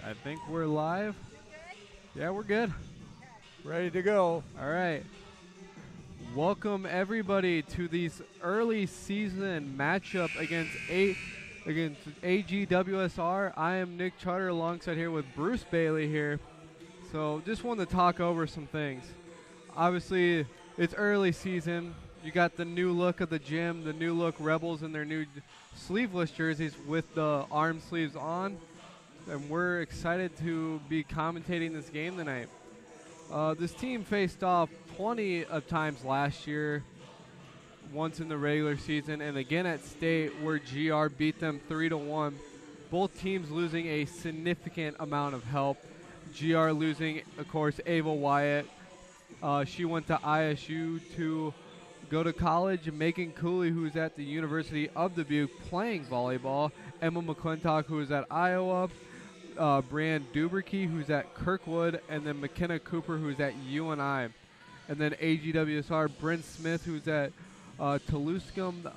I think we're live. Yeah, we're good. Ready to go. All right. Welcome everybody to these early season matchup against AGWSR. I am Nick Charter alongside here with Bruce Bailey here. So just wanted to talk over some things. Obviously, it's early season. You got the new look of the gym, the new look Rebels in their new sleeveless jerseys with the arm sleeves on. And we're excited to be commentating this game tonight. This team faced off plenty of times last year, once in the regular season, and again at state where GR beat them 3-1. Both teams losing a significant amount of help. GR losing, of course, Ava Wyatt. She went to ISU to go to college. Megan Cooley, who's at the University of Dubuque playing volleyball. Emma McClintock, who is at Iowa. Brianne Duberkey, who's at Kirkwood, and then McKenna Cooper, who's at UNI. And then AGWSR, Bryn Smith, who's at Toulouscum,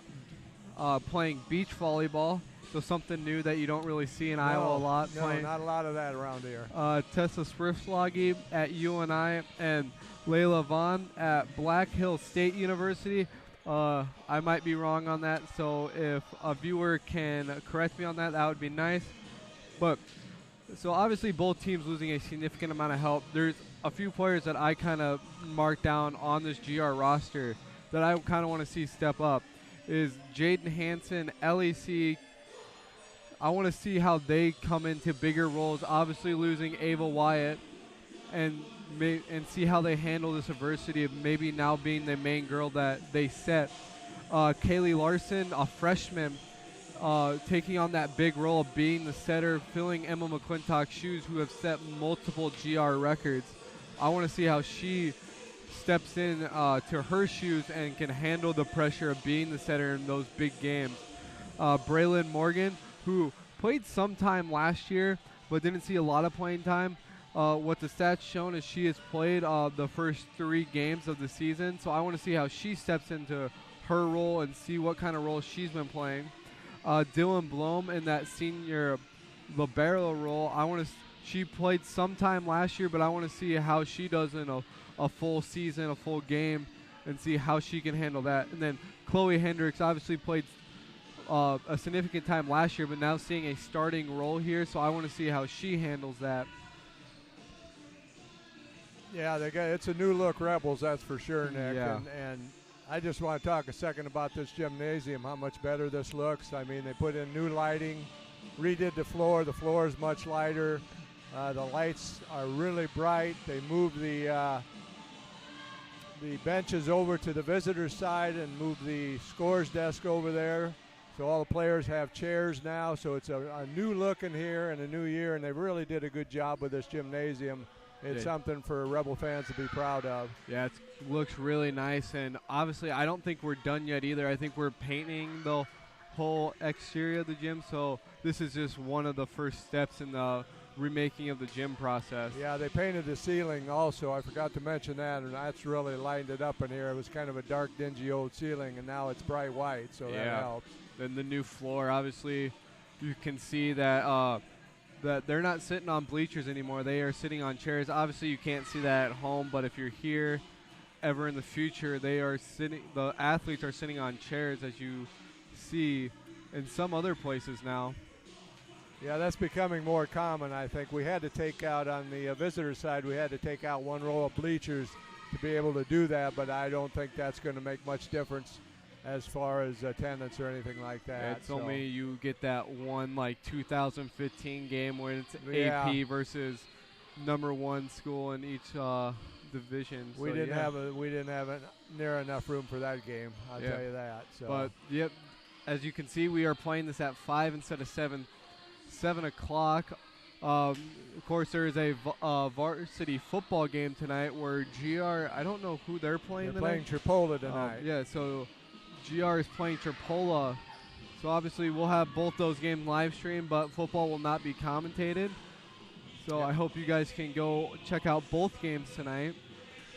playing beach volleyball. So something new that you don't really see in Iowa a lot. No, not a lot of that around here. Tessa Spriffloggy at UNI, and Layla Vaughn at Black Hill State University. I might be wrong on that, so if a viewer can correct me on that, that would be nice. But so obviously both teams losing a significant amount of help. There's a few players that I kind of marked down on this GR roster that I kind of want to see step up. Is Jaden Hansen, LEC. I want to see how they come into bigger roles. Obviously losing Ava Wyatt, and see how they handle this adversity of maybe now being the main girl that they set. Kaylee Larson, a freshman, taking on that big role of being the setter, filling Emma McClintock's shoes, who have set multiple GR records. I want to see how she steps in to her shoes and can handle the pressure of being the setter in those big games. Braylon Morgan, who played some time last year but didn't see a lot of playing time. What the stats shown is she has played the first 3 games of the season, so I want to see how she steps into her role and see what kind of role she's been playing. Dylan Blom in that senior libero role. She played some time last year, but I want to see how she does in a full season, a full game, and see how she can handle that. And then Chloe Hendricks obviously played a significant time last year, but now seeing a starting role here, so I want to see how she handles that. Yeah, it's a new look Rebels, that's for sure, Nick. Yeah. And I just want to talk a second about this gymnasium, how much better this looks. I mean, they put in new lighting, redid the floor. The floor is much lighter. The lights are really bright. They moved the benches over to the visitors' side and moved the scores desk over there. So all the players have chairs now. So it's a new look in here and a new year, and they really did a good job with this gymnasium. It's something for Rebel fans to be proud of. Yeah, it looks really nice, and obviously I don't think we're done yet either. I think we're painting the whole exterior of the gym, so this is just one of the first steps in the remaking of the gym process. Yeah, they painted the ceiling also. I forgot to mention that, and that's really lightened it up in here. It was kind of a dark, dingy old ceiling, and now it's bright white, so that helps. Then the new floor, obviously, you can see that that they're not sitting on bleachers anymore. They are sitting on chairs. Obviously, you can't see that at home, but if you're here ever in the future, the athletes are sitting on chairs, as you see in some other places now. Yeah, that's becoming more common, I think. We had to take out, on the visitor side, we had to take out one row of bleachers to be able to do that, but I don't think that's going to make much difference as far as attendance or anything like that. It's only you get that one 2015 game where it's AP versus number 1 school in each division. We didn't have near enough room for that game. I'll tell you that. So. But yep, as you can see, we are playing this at 5 instead of 7 o'clock. Of course, there is a varsity football game tonight where GR. I don't know who they're playing. They're playing Tripola tonight. So GR is playing Tripola. So obviously we'll have both those games live streamed, but football will not be commentated. So I hope you guys can go check out both games tonight.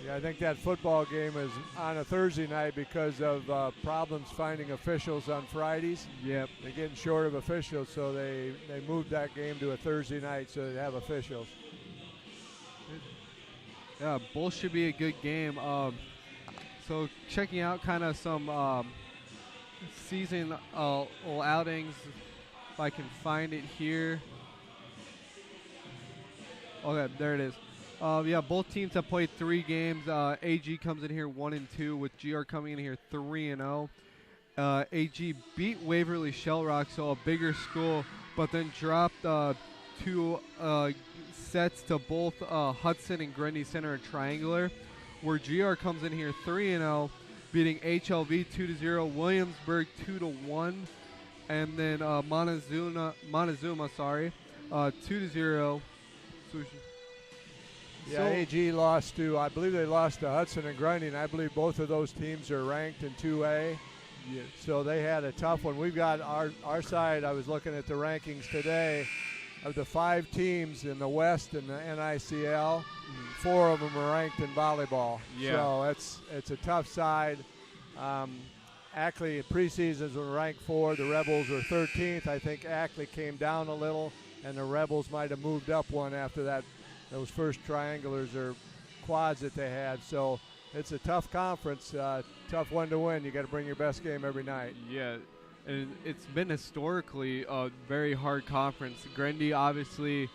Yeah, I think that football game is on a Thursday night because of problems finding officials on Fridays. Yep. They're getting short of officials, so they moved that game to a Thursday night so they have officials. Yeah, both should be a good game. So checking out kind of some season outings, if I can find it here. Okay, there it is. Yeah, both teams have played 3 games. AG comes in here 1-2, with GR coming in here 3-0. AG beat Waverly Shellrock, so a bigger school, but then dropped 2 sets to both Hudson and Grundy Center and Triangular, where GR comes in here 3-0, beating HLV 2-0, Williamsburg 2-1, and then Montezuma 2-0. Yeah, AG lost to, I believe they lost to Hudson and Grundy, and I believe both of those teams are ranked in 2A. Yeah. So they had a tough one. We've got our side, I was looking at the rankings today, of the 5 teams in the West in the NICL, 4 of them are ranked in volleyball. Yeah. So it's a tough side. Ackley preseasons were ranked 4. The Rebels were 13th. I think Ackley came down a little, and the Rebels might have moved up one after that. Those first triangulars or quads that they had. So it's a tough conference, tough one to win. You got to bring your best game every night. Yeah, and it's been historically a very hard conference. Grundy obviously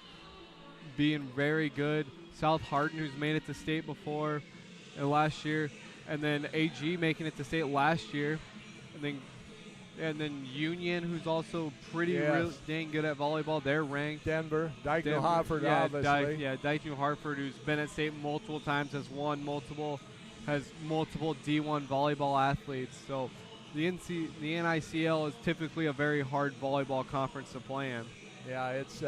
being very good. South Hardin, who's made it to state before last year, and then AG making it to state last year, and then Union, who's also pretty really dang good at volleyball. They're ranked. Denver, Dyke New Hartford, obviously. Dyke New Hartford, who's been at state multiple times, has multiple D1 volleyball athletes. So the NICL is typically a very hard volleyball conference to play in. Yeah, it's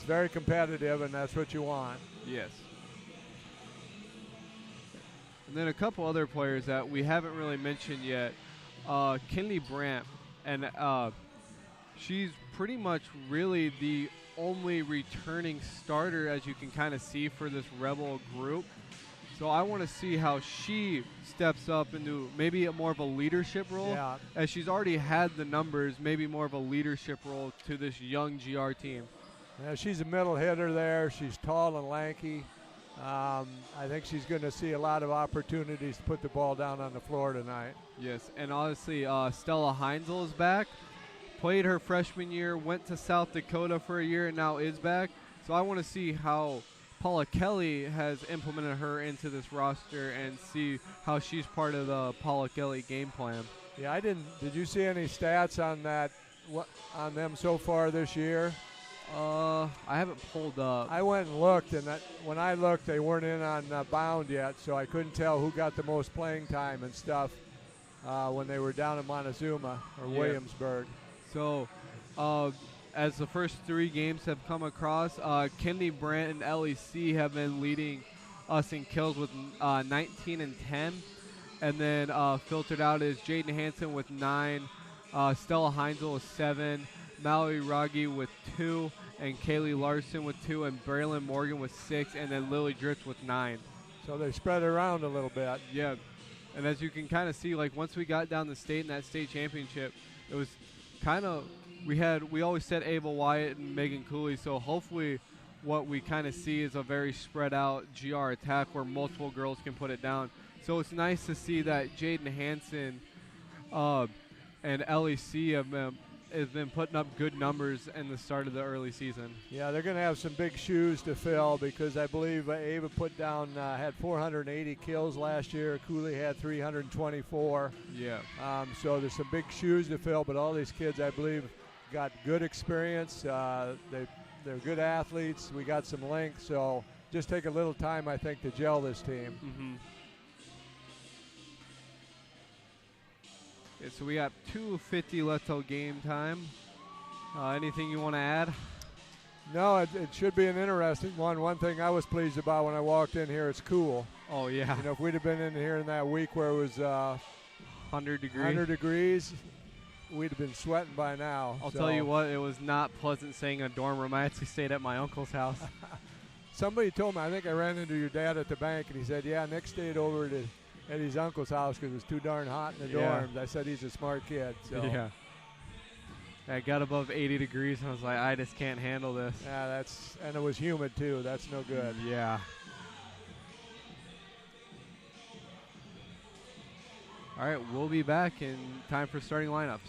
very competitive, and that's what you want. Yes. And then a couple other players that we haven't really mentioned yet. Kinley Brandt, and she's pretty much really the only returning starter, as you can kind of see, for this Rebel group. So I want to see how she steps up into maybe more of a leadership role, as she's already had the numbers, maybe more of a leadership role to this young GR team. Yeah, she's a middle hitter there. She's tall and lanky. I think she's going to see a lot of opportunities to put the ball down on the floor tonight. Yes, and honestly, Stella Heinzel is back. Played her freshman year, went to South Dakota for a year, and now is back. So I want to see how Paula Kelly has implemented her into this roster and see how she's part of the Paula Kelly game plan. Yeah, I didn't. Did you see any stats on that? On them so far this year? I haven't pulled up. I went and looked, and when I looked, they weren't in on Bound yet, so I couldn't tell who got the most playing time and stuff when they were down in Montezuma or Williamsburg. So, as the first 3 games have come across, Kinley Brandt and LEC have been leading us in kills with 19 and 10. And then filtered out is Jaden Hansen with 9, Stella Heinzel with 7, Mallory Raggi with 2, and Kaylee Larson with 2, and Braylon Morgan with 6, and then Lily Dritz with 9. So they spread it around a little bit. Yeah, and as you can kind of see, like once we got down the state in that state championship, it was kind of we always said Ava Wyatt and Megan Cooley. So hopefully, what we kind of see is a very spread out GR attack where multiple girls can put it down. So it's nice to see that Jaden Hansen and LEC has been putting up good numbers in the start of the early season. Yeah, they're going to have some big shoes to fill because I believe Ava put down had 480 kills last year. Cooley had 324. Yeah. So there's some big shoes to fill, but all these kids, I believe, got good experience. They're good athletes. We got some length, so just take a little time, I think, to gel this team. Mm-hmm. Okay, so we got 2:50 left till game time. Anything you want to add? No, it should be an interesting one. One thing I was pleased about when I walked in here, it's cool. Oh, yeah. You know, if we'd have been in here in that week where it was 100 degrees, we'd have been sweating by now. I'll tell you what, it was not pleasant staying in a dorm room. I actually stayed at my uncle's house. Somebody told me, I think I ran into your dad at the bank, and he said, yeah, Nick stayed over at his uncle's house because it was too darn hot in the dorms. I said he's a smart kid. So. Yeah. I got above 80 degrees, and I was like, I just can't handle this. Yeah, and it was humid, too. That's no good. Yeah. All right, we'll be back in time for starting lineups.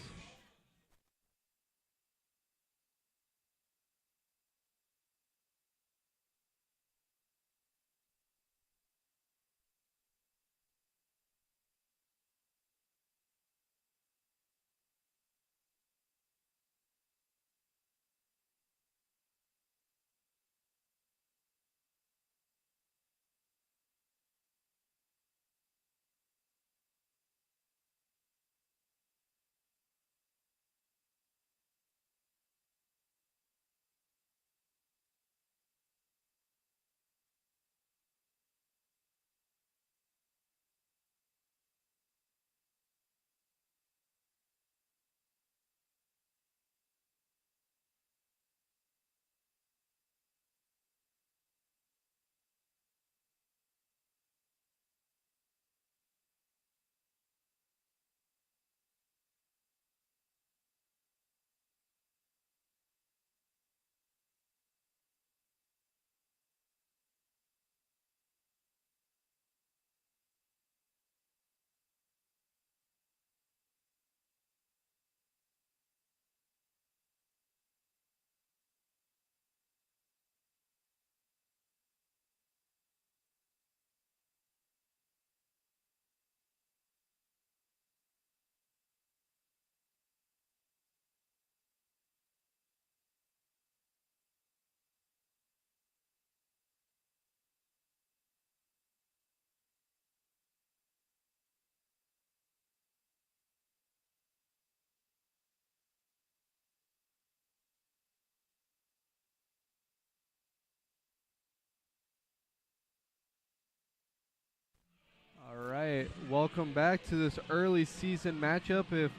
All right, welcome back to this early season matchup. If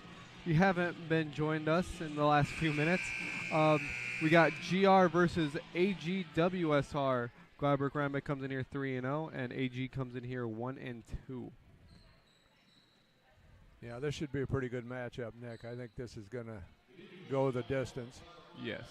you haven't been joined us in the last few minutes, we got GR versus AGWSR. Gladbrook Rhinebeck comes in here 3-0, and AG comes in here 1-2. Yeah, this should be a pretty good matchup, Nick. I think this is going to go the distance. Yes.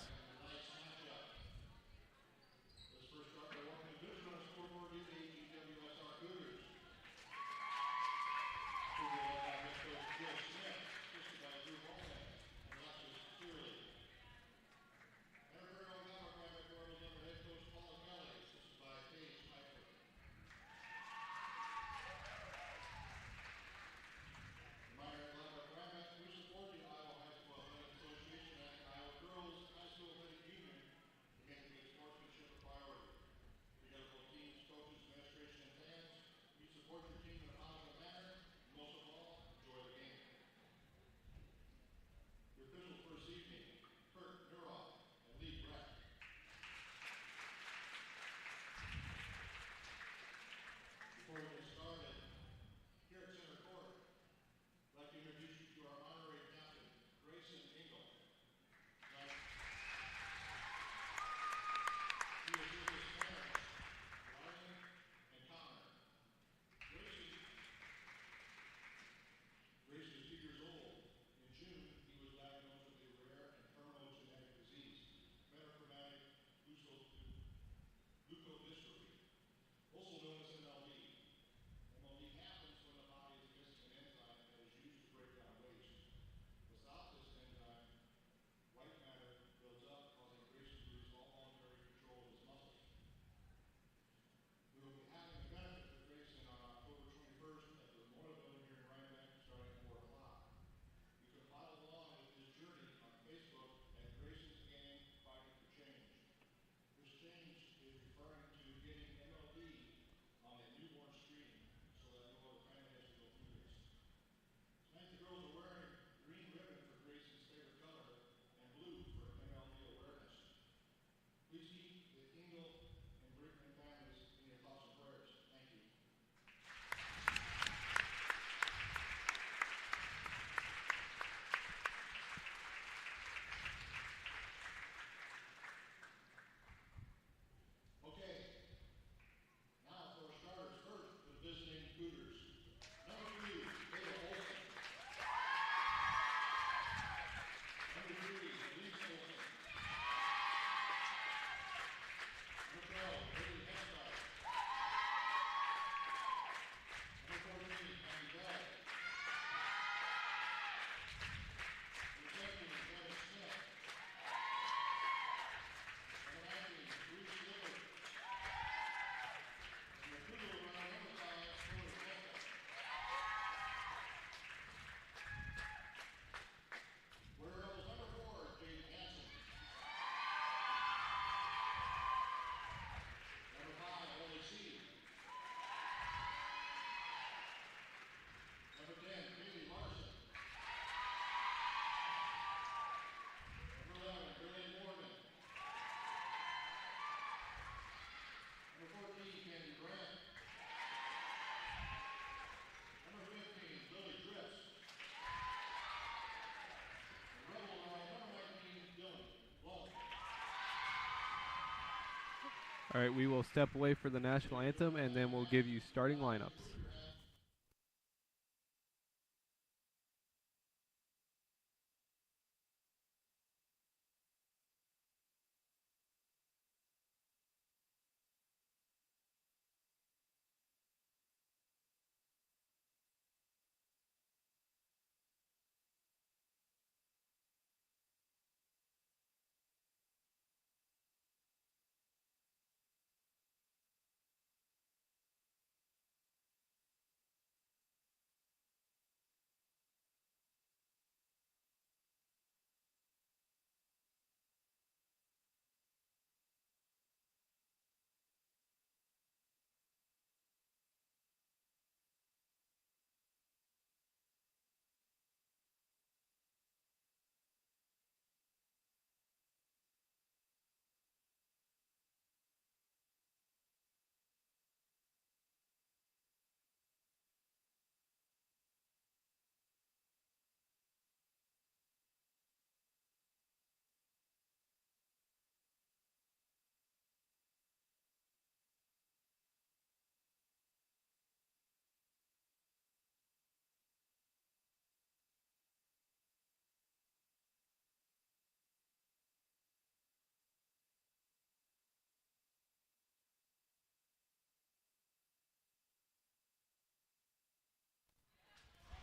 All right, we will step away for the national anthem, and then we'll give you starting lineups.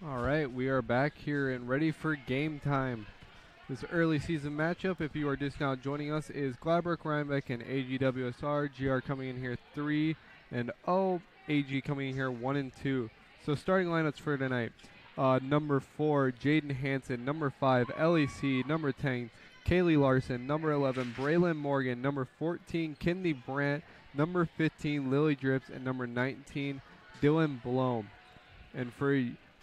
All right, we are back here and ready for game time. This early season matchup, if you are just now joining us, is Gladbrook, Rhinebeck, and AGWSR. GR coming in here 3-0, AG coming in here 1-2. So starting lineups for tonight: number 4, Jaden Hansen; number 5, LEC; number 10, Kaylee Larson; number 11, Braylon Morgan; number 14, Kinley Brandt; number 15, Lily Drips; and number 19, Dylan Blome. And for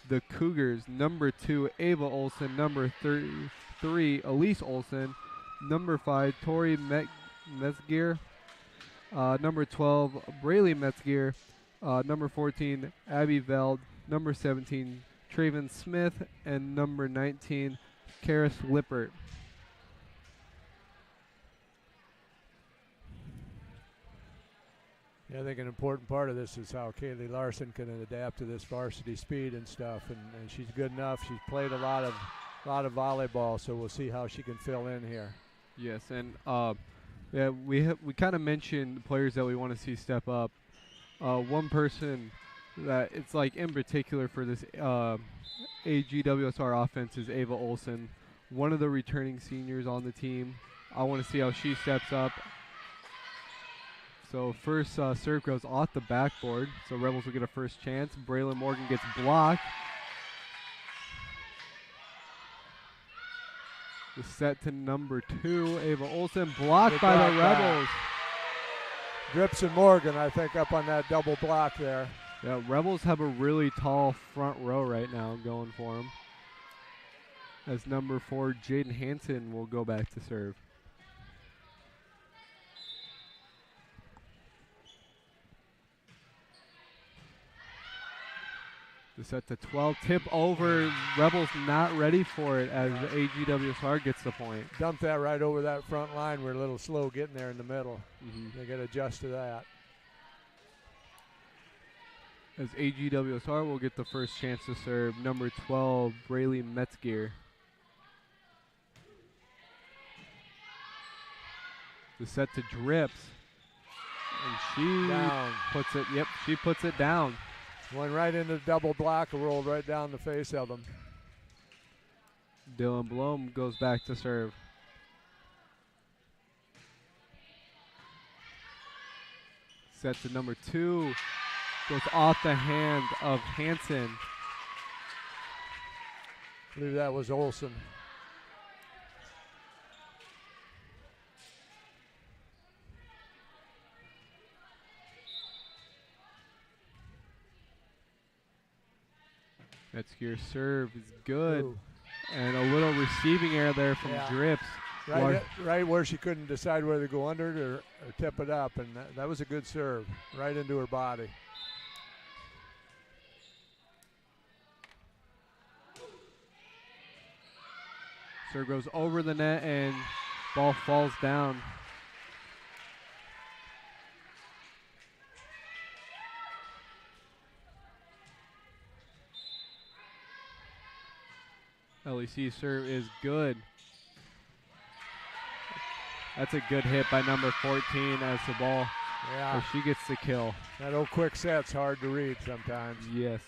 the Cougars, number 2, Ava Olson; number 3, Elise Olson; number 5, Tori Metzger; number 12, Braylee Metzger; number 14, Abby Veld; number 17, Traven Smith; and number 19, Karis Lippert. Yeah, I think an important part of this is how Kaylee Larson can adapt to this varsity speed and stuff, and she's good enough. She's played a lot of volleyball, so we'll see how she can fill in here. Yes, and yeah, we kind of mentioned players that we want to see step up. One person that it's like in particular for this AGWSR offense is Ava Olson, one of the returning seniors on the team. I want to see how she steps up. So first serve goes off the backboard, so Rebels will get a first chance. Braylon Morgan gets blocked. The set to number 2, Ava Olson, blocked by the Rebels. Drips and Morgan, I think, up on that double block there. Yeah, Rebels have a really tall front row right now going for them. As number 4, Jaden Hansen will go back to serve. The set to 12, tip over. Rebels not ready for it as the AGWSR gets the point. Dump that right over that front line. We're a little slow getting there in the middle. They got to adjust to that. As AGWSR will get the first chance to serve, number 12, Braylee Metzger. The set to Drips. And she puts it, she puts it down. Went right into the double block, rolled right down the face of them. Dylan Blome goes back to serve. Set to number 2. Goes off the hand of Hansen. I believe that was Olson. Metzger's serve is good. Ooh. And a little receiving error there from Drips. Right where she couldn't decide whether to go under it or tip it up, and that was a good serve, right into her body. Serve goes over the net and ball falls down. LEC serve is good. That's a good hit by number 14 as the ball, Yeah. she gets the kill. That old quick set's hard to read sometimes. Yes.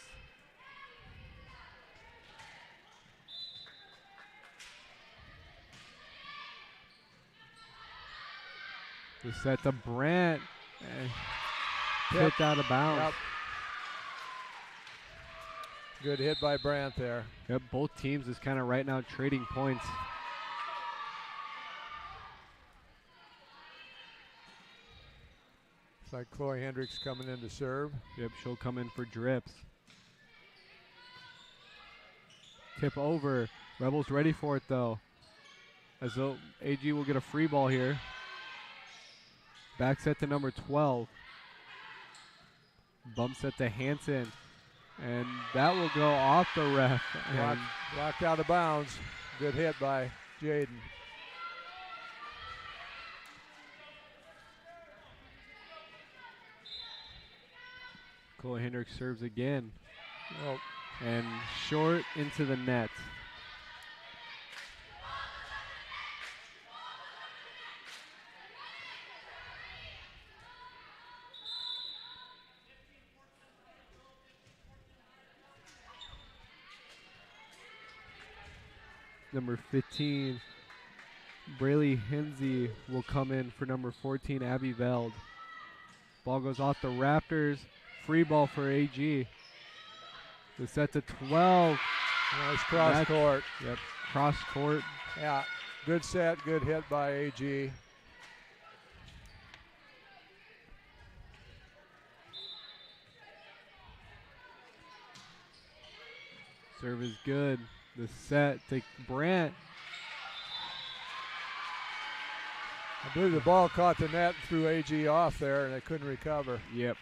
The set to Brandt. Hit out of bounds. Yep. Good hit by Brandt there. Yep, both teams is kind of right now trading points. It's like Chloe Hendricks coming in to serve. Yep, she'll come in for drips. Tip over. Rebels ready for it though. As though AG will get a free ball here. Back set to number 12. Bump set to Hansen. And that will go off the ref. Blocked out of bounds. Good hit by Jaden. Chloe Hendricks serves again. Well, And short into the net. Number 15, Braylee Hensey will come in for number 14, Abby Veld. Ball goes off the Raptors. Free ball for AG. The set to 12. nice cross court. Yep, cross court. Yeah, good set, good hit by AG. Serve is good. The set to Brandt. I believe the ball caught the net and threw AG off there, and they couldn't recover. Yep.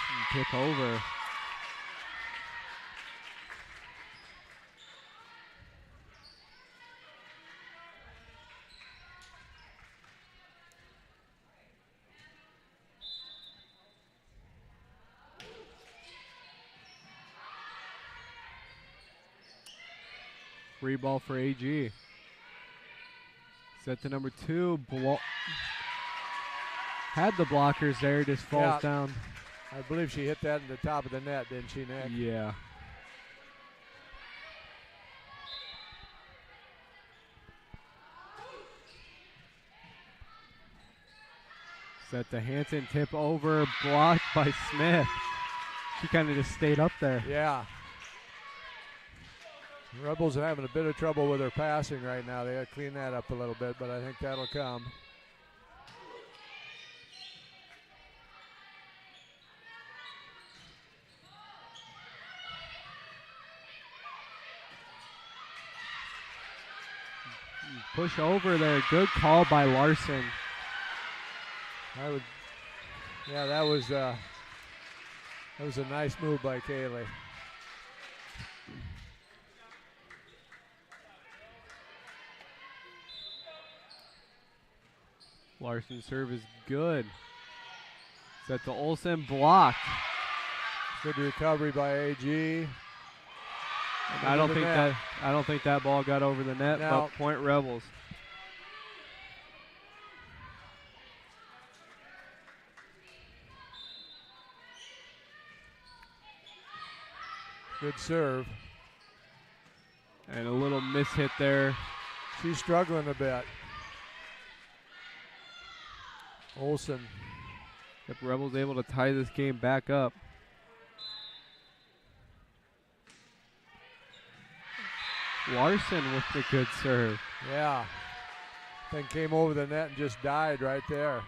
And tip over. Free ball for AG. Set to number 2. Had the blockers there, just falls down. I believe she hit that in the top of the net, didn't she, Nick? Yeah. Set to Hansen, tip over, blocked by Smith. She kind of just stayed up there. Yeah. Rebels are having a bit of trouble with their passing right now. They got to clean that up a little bit, but I think that'll come. Push over there. Good call by Larson. That was a nice move by Kaylee. Larson's serve is good. Set to Olsen, blocked. Good recovery by AG. I don't think that ball got over the net, but point Rebels. Good serve. And a little mishit there. She's struggling a bit. Olsen. If Rebels able to tie this game back up. Larson with the good serve. Yeah. Thing came over the net and just died right there.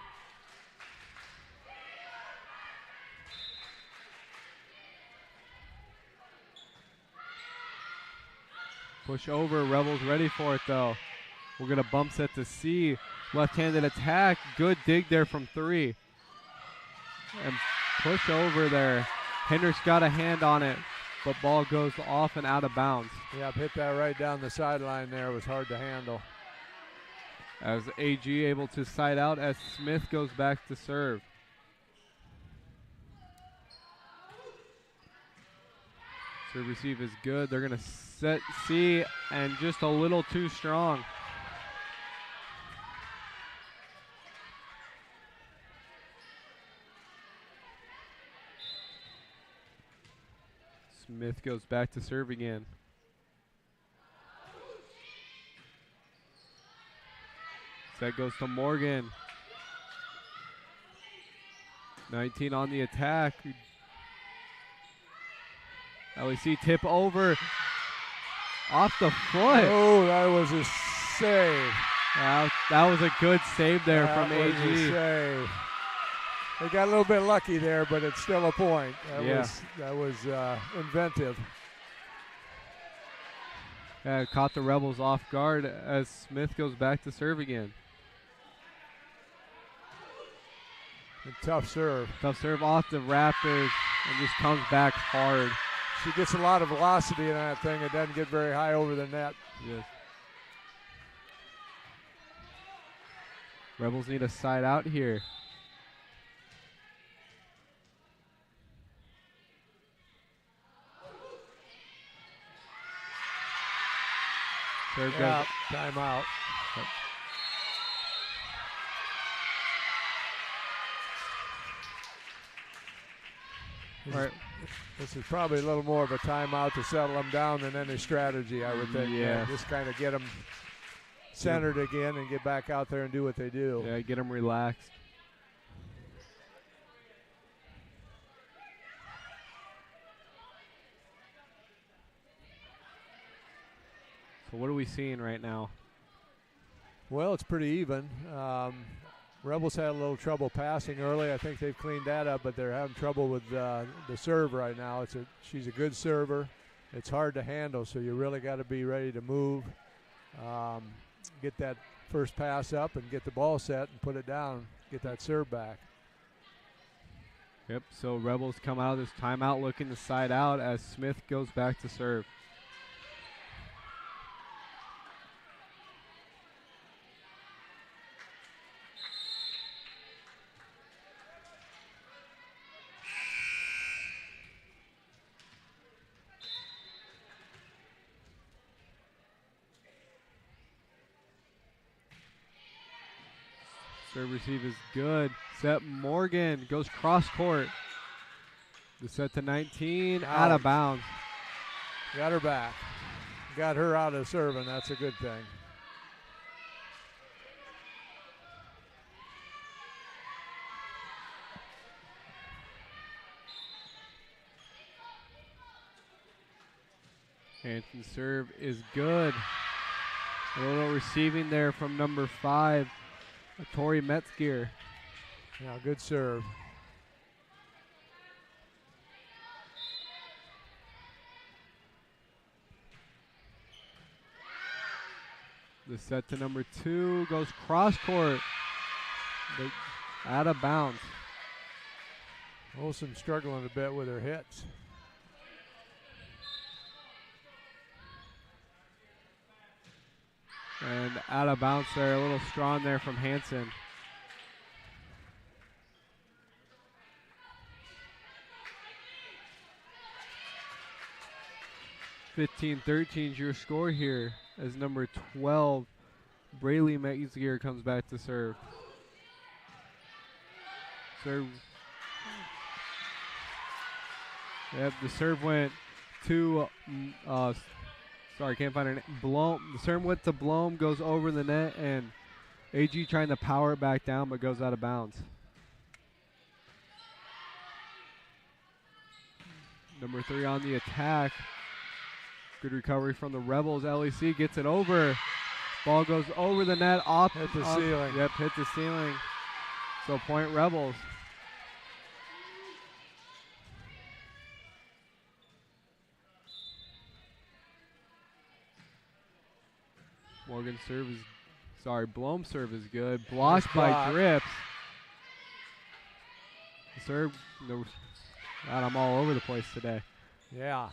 Push over. Rebels ready for it though. We're going to bump set to C. Left-handed attack. Good dig there from 3. And push over there. Hendricks got a hand on it, but ball goes off and out of bounds. Yeah, hit that right down the sideline there. It was hard to handle. As AG able to side out as Smith goes back to serve. Serve receive is good. They're going to set C and just a little too strong. Smith goes back to serve again. Set goes to Morgan. 19 on the attack. LEC tip over. Off the foot. Oh, that was a save. That was a good save there from AG. That was a save. They got a little bit lucky there, but it's still a point. That was inventive. Caught the Rebels off guard as Smith goes back to serve again. A tough serve. Tough serve off the Raptors and just comes back hard. She gets a lot of velocity in that thing. It doesn't get very high over the net. Yes. Rebels need a side out here. Serve goes. Timeout. Yep. This is probably a little more of a timeout to settle them down than any strategy, I would think. Yeah. Just kind of get them centered again and get back out there and do what they do. Yeah, get them relaxed. So what are we seeing right now? Well, it's pretty even. Rebels had a little trouble passing early. I think they've cleaned that up, but they're having trouble with the serve right now. She's a good server. It's hard to handle, so you really got to be ready to move, get that first pass up and get the ball set and put it down, get that serve back. Yep, so Rebels come out of this timeout looking to side out as Smith goes back to serve. Serve receive is good. Set Morgan goes cross court. The set to 19, out of bounds. Got her back. Got her out of serving. That's a good thing. Hanson serve is good. A little receiving there from number 5. Tori Metzger. Yeah, good serve. The set to number 2 goes cross court. Out of bounds. Olsen struggling a bit with her hits. And out of bounds there, a little strong there from Hanson. (15-13) is your score here as number 12, Braylee Metzger, comes back to serve. Serve. Yep, the serve went to sorry, can't find her name. Blom. The serve went to Blom, goes over the net, and AG trying to power it back down, but goes out of bounds. Number 3 on the attack. Good recovery from the Rebels. LEC gets it over. Ball goes over the net, off. Hit the ceiling. Yep, hit the ceiling. So point Rebels. Morgan serve is, Blom serve is good. Blocked by Drips. The serve, God, I'm all over the place today. Yeah.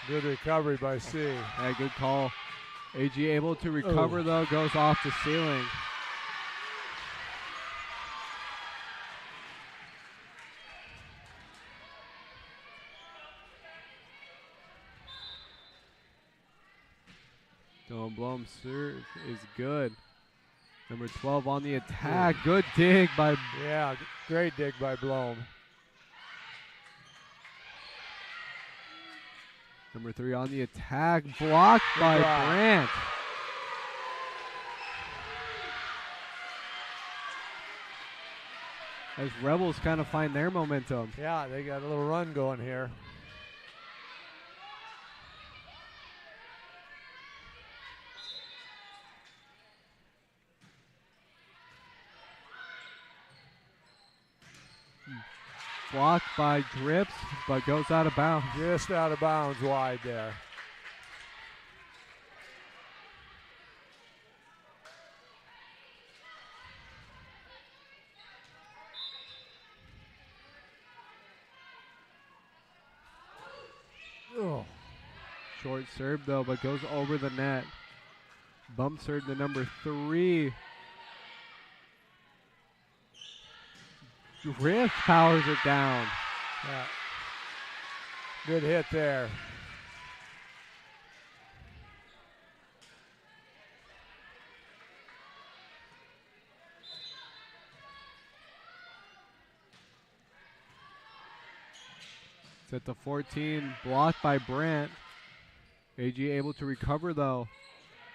Good recovery by C. Yeah, good call. AG able to recover, though, goes off the ceiling. Dylan Blum's serve is good. Number 12 on the attack. Good dig by... Yeah, great dig by Blom. Number 3 on the attack. Blocked by Brandt. As Rebels kind of find their momentum. Yeah, they got a little run going here. Blocked by Drips, but goes out of bounds. Just out of bounds wide there. Oh. Short serve, though, but goes over the net. Bump serve to number 3. Drift powers it down. Yeah. Good hit there. It's at the 14, blocked by Brandt. AG able to recover, though,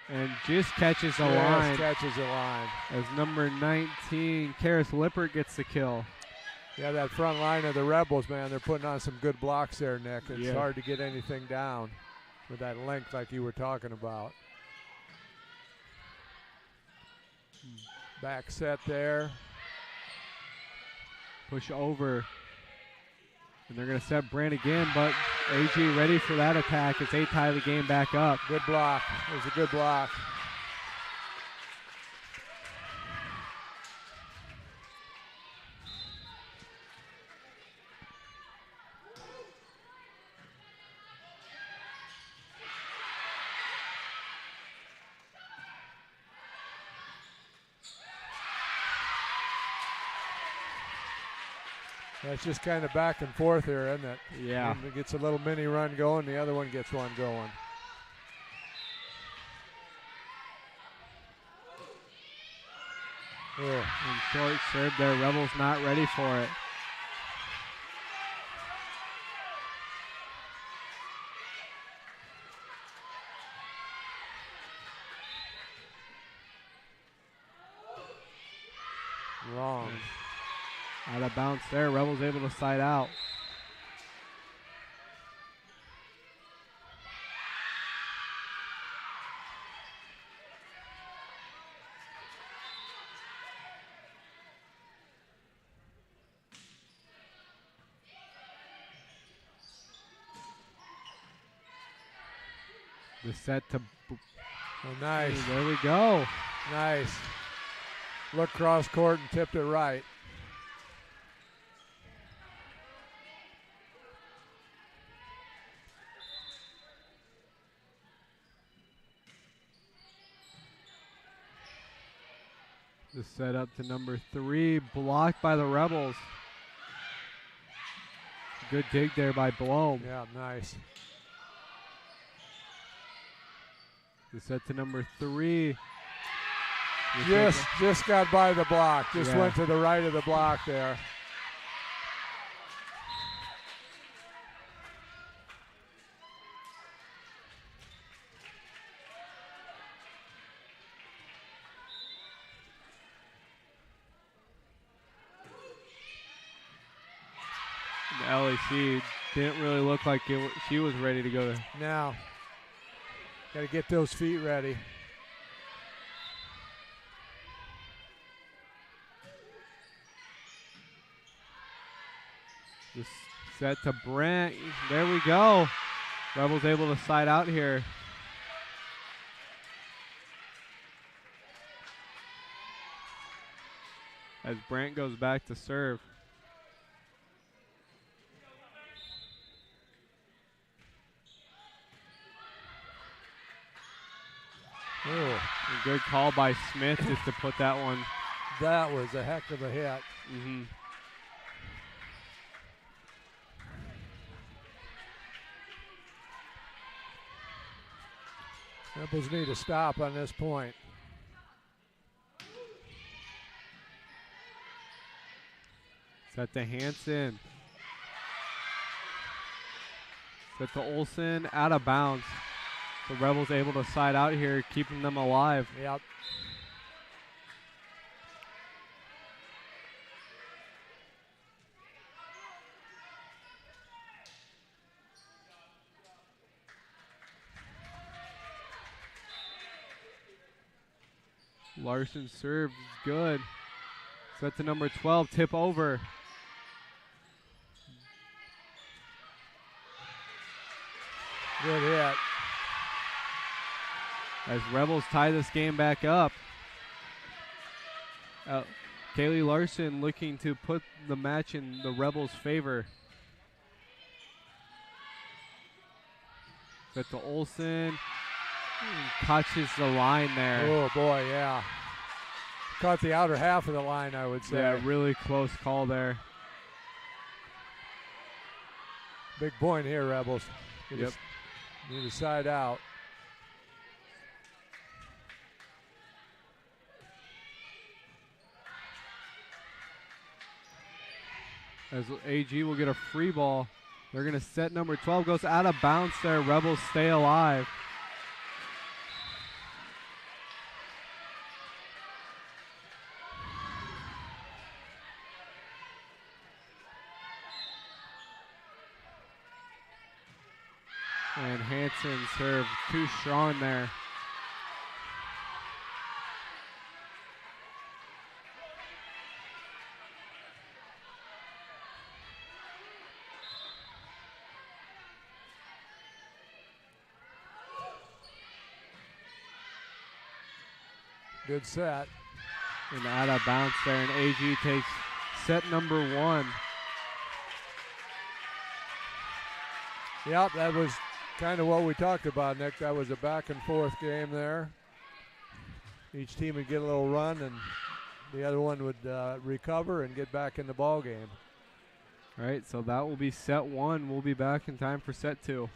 and just catches the line. Catches the line. As number 19, Karis Lippert, gets the kill. Yeah, that front line of the Rebels, man, they're putting on some good blocks there, Nick. It's hard to get anything down with that length like you were talking about. Back set there. Push over. And they're going to set Brandt again, but AG ready for that attack as they tie the game back up. Good block. It was a good block. That's just kind of back and forth here, isn't it? Yeah. One gets a little mini run going, the other one gets one going. And short serve there. Rebels not ready for it. Long. Out of bounds there. Rebels able to side out. The set to... Oh, nice. There we go. Nice. Look cross court and tipped it right. The set up to number 3, blocked by the Rebels. Good dig there by Blom. Yeah, nice. The set to number 3. Just got by the block. Just went to the right of the block there. The LAC didn't really look like she was ready to go to. Now, got to get those feet ready. The set to Brent. There we go. Rebels able to side out here. As Brent goes back to serve. Oh, A good call by Smith just to put that one. that was a heck of a hit. Mm-hmm. Rebels need to stop on this point. Set to Hansen. Set to Olsen, out of bounds. The Rebels able to side out here, keeping them alive. Yep. Larson serves good. Set to number 12, tip over. Good hit. As Rebels tie this game back up. Kaylee Larson looking to put the match in the Rebels' favor. Set to Olsen. Catches the line there. Oh, boy, yeah. Caught the outer half of the line, I would say. Yeah, really close call there. Big point here, Rebels. Yep. Need to side out. As AG will get a free ball. They're going to set number 12. Goes out of bounds there. Rebels stay alive. And Hansen served too strong there. Good set. And out of bounds there. And AG takes set number 1. Yep, that was kind of what we talked about, Nick. That was a back and forth game there. Each team would get a little run, and the other one would recover and get back in the ball game. All right, so that will be set 1. We'll be back in time for set 2.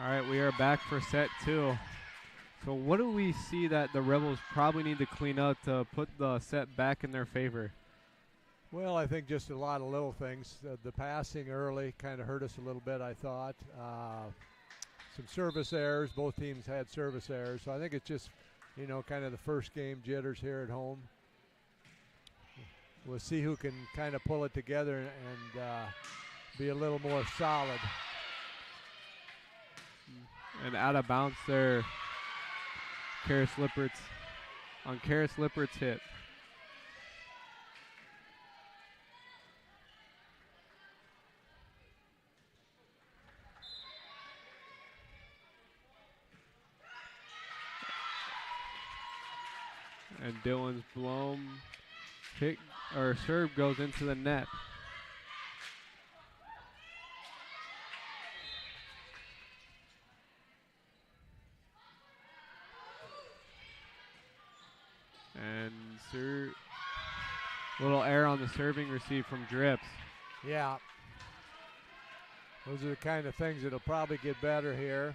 All right, we are back for set 2. So what do we see that the Rebels probably need to clean up to put the set back in their favor? Well, I think just a lot of little things. The passing early kind of hurt us a little bit, I thought. Some service errors. Both teams had service errors. So I think it's just, kind of the first game jitters here at home. We'll see who can kind of pull it together and be a little more solid. And out of bounds there, Karis Lippert's hit. And Dylan's blown serve goes into the net. And little error on the serving receive from Drips. Yeah. Those are the kind of things that'll probably get better here.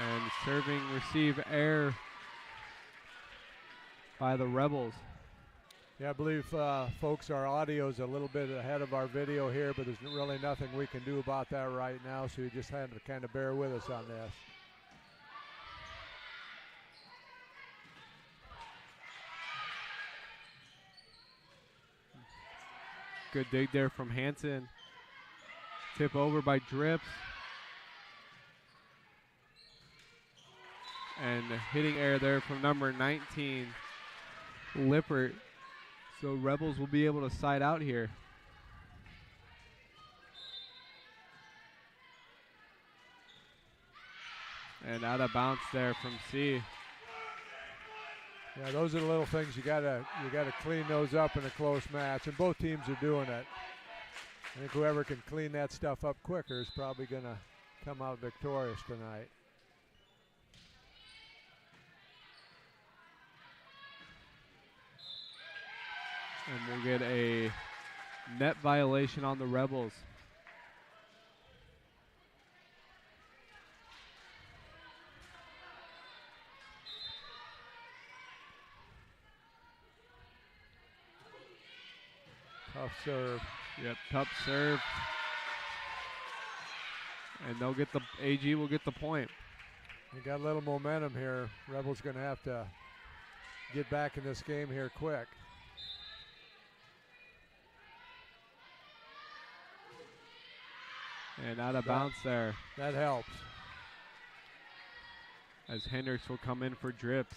And serving receive error by the Rebels. Yeah, I believe, folks, our audio is a little bit ahead of our video here, but there's really nothing we can do about that right now, so you just have to kind of bear with us on this. Good dig there from Hanson. Tip over by Drips. And hitting error there from number 19, Lippert. So Rebels will be able to side out here. And out of bounds there from C. Yeah, those are the little things you gotta clean those up in a close match, and both teams are doing it. I think whoever can clean that stuff up quicker is probably gonna come out victorious tonight. And we'll get a net violation on the Rebels. Tough serve. Yep, tough serve. And they'll get the AG will get the point. They got a little momentum here. Rebels gonna have to get back in this game here quick. And out of bounds there. That helps. As Hendricks will come in for Drips.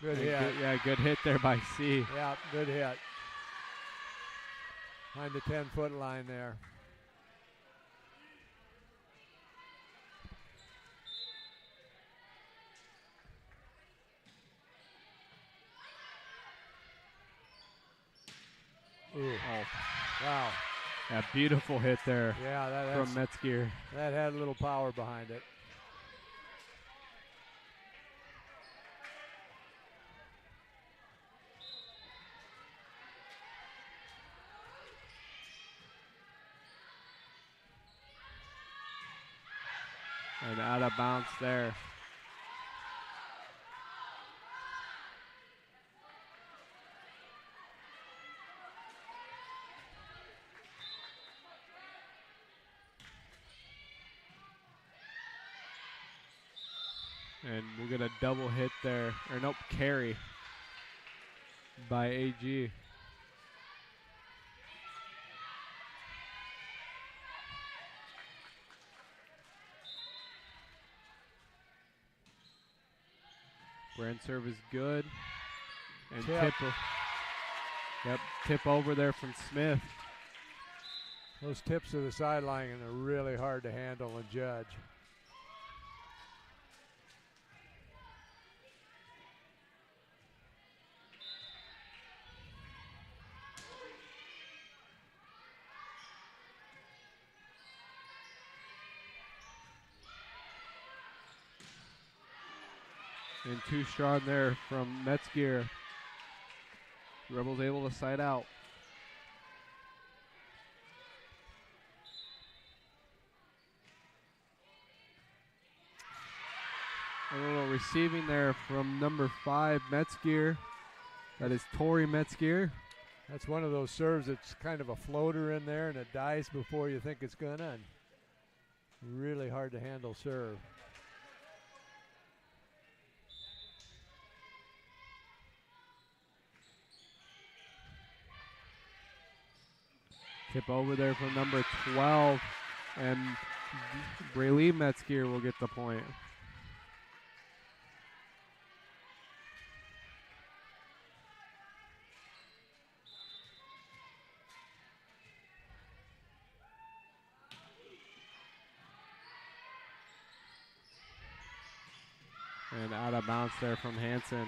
Good hit. Good hit there by C. Yeah, good hit. Behind the 10-foot line there. Ooh. Oh. Wow. Yeah, beautiful hit there. Yeah, from Metzger. That had a little power behind it. And out of bounds there. And we'll get a double hit there. Or nope, carry by AG. Brand serve is good. And Tip. tip over there from Smith. Those tips to the sideline are really hard to handle and judge. And too strong there from Metzger. Rebels able to side out. A little receiving there from number 5, Metzger. That is Tori Metzger. That's one of those serves that's kind of a floater in there and it dies before you think it's gonna. And really hard to handle serve. Tip over there from number 12, and Braylee Metzger will get the point. And out of bounds there from Hansen.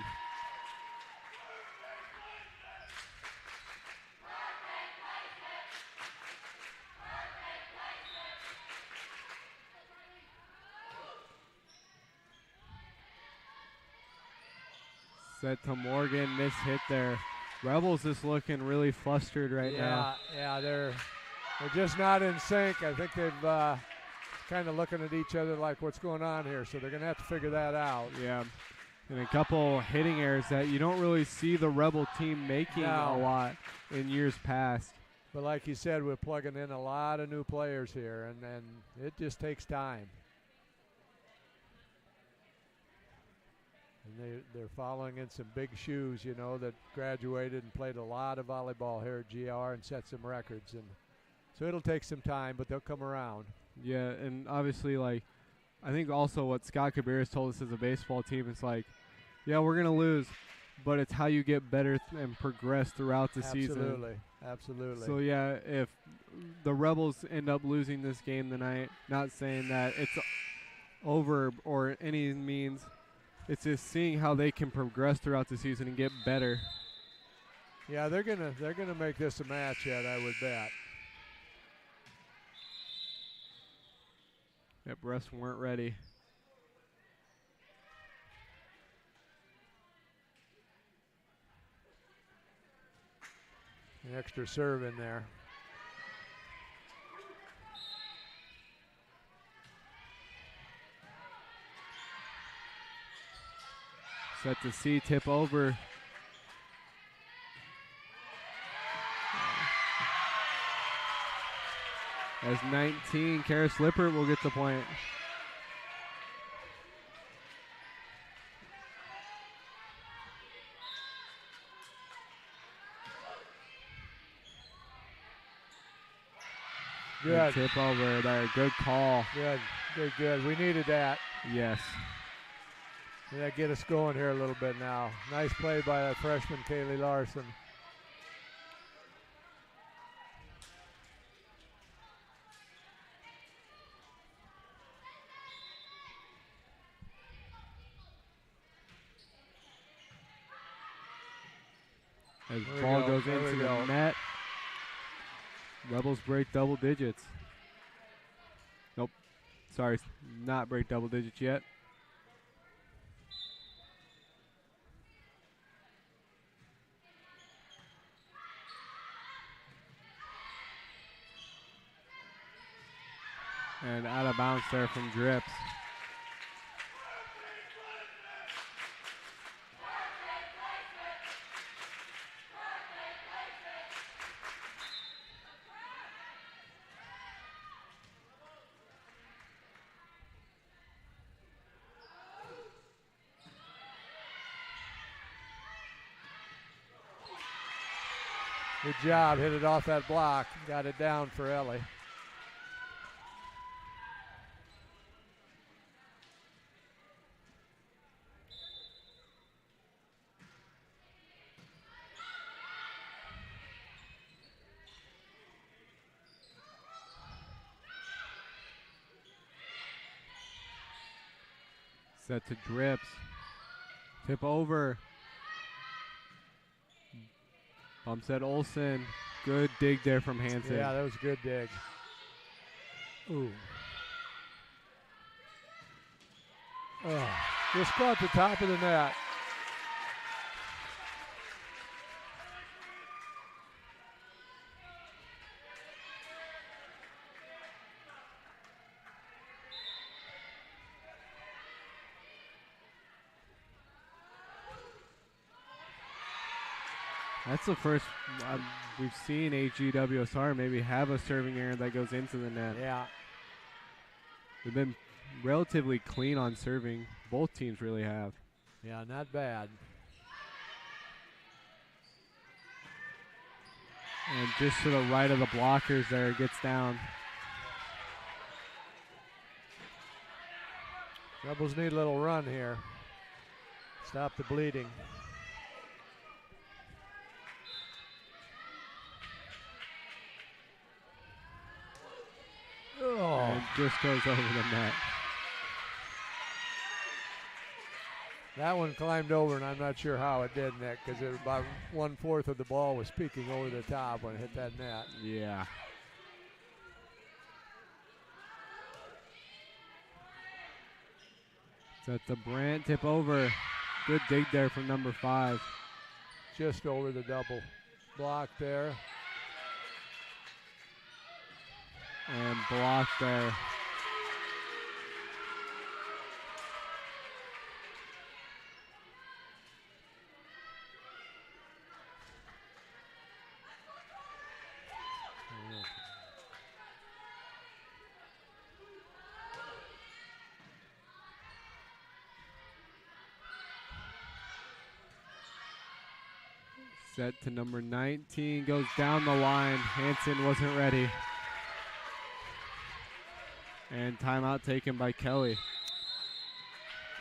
Set to Morgan, miss hit there. Rebels is looking really flustered right now. Yeah, they're just not in sync. I think they've kind of looking at each other like, what's going on here? So they're going to have to figure that out. Yeah, and a couple hitting errors that you don't really see the Rebel team making a lot in years past. But like you said, we're plugging in a lot of new players here, and it just takes time. And they're following in some big shoes, you know, that graduated and played a lot of volleyball here at GR and set some records. And so it'll take some time, but they'll come around. Yeah, and obviously, like, I think also what Scott Cabarrus told us as a baseball team is like, yeah, we're going to lose, but it's how you get better and progress throughout the season. Absolutely. So, yeah, if the Rebels end up losing this game tonight, not saying that it's over or any means, it's just seeing how they can progress throughout the season and get better. Yeah, they're gonna make this a match yet, I would bet. Yep, refs weren't ready. An extra serve in there. Set to C, tip over. As 19, Kara Slipper will get the point. Good. Tip over there. Good call. Good. We needed that. Yes. That get us going here a little bit now. Nice play by that freshman, Kaylee Larson. As the ball goes into the net, Rebels break double digits. Nope. Sorry, not break double digits yet. And out of bounds there from Drips. Good job, hit it off that block, got it down for Ellie. Set to drips. Tip over. Bump set Olsen. Good dig there from Hansen. Yeah, that was a good dig. Ooh. Oh, just caught the top of the net. That's the first we've seen AGWSR maybe have a serving error that goes into the net. Yeah. They've been relatively clean on serving. Both teams really have. Yeah, not bad. And just to the right of the blockers there, it gets down. Rebels need a little run here. Stop the bleeding. Oh. And just goes over the net. That one climbed over, and I'm not sure how it did, Nick, because about 1/4 of the ball was peeking over the top when it hit that net. Yeah. Set the Brandt, tip over. Good dig there from number 5. Just over the double block there. And blocked there. Set to number 19, goes down the line. Hansen wasn't ready. And timeout taken by Kelly.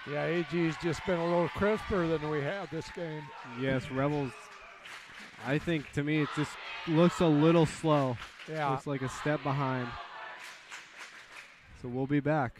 Yeah, AG's just been a little crisper than we have this game. Yes, Rebels, I think to me it just looks a little slow. Yeah. Looks like a step behind. So we'll be back.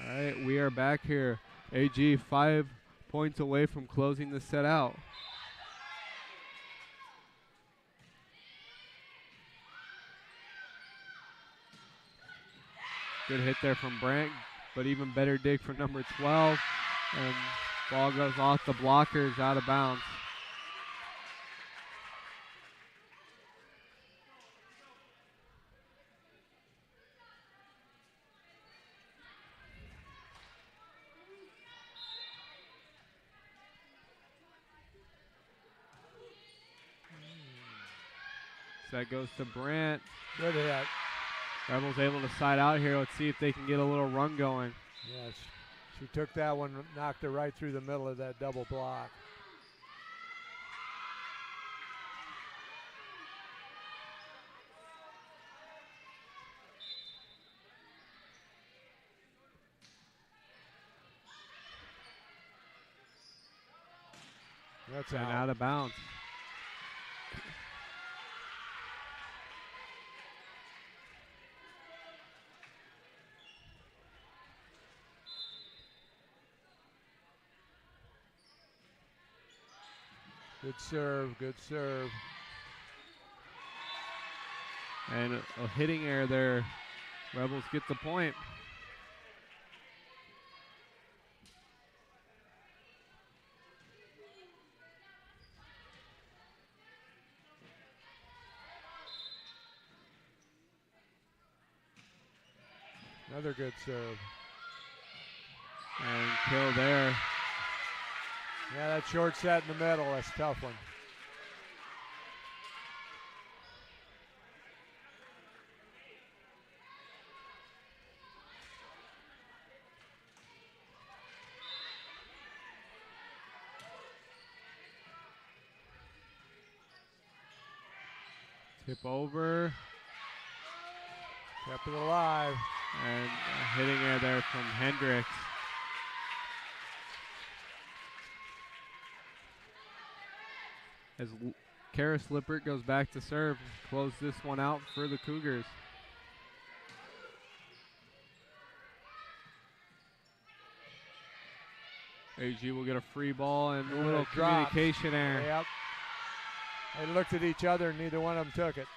All right, we are back here. AG 5 points away from closing the set out. Good hit there from Brandt, but even better dig from number 12. And ball goes off the blockers, out of bounds. That goes to Brandt. Good hit. Rebels able to side out here. Let's see if they can get a little run going. Yes, she took that one, knocked it right through the middle of that double block. That's out of bounds. Good serve, good serve. And a hitting error there. Rebels get the point. Another good serve. And kill there. Yeah, that short set in the middle, that's a tough one. Tip over. Kept it alive. And hitting it there from Hendricks. As Karis Lippert goes back to serve, close this one out for the Cougars. AG will get a free ball and a little communication error. Yep. They looked at each other and neither one of them took it.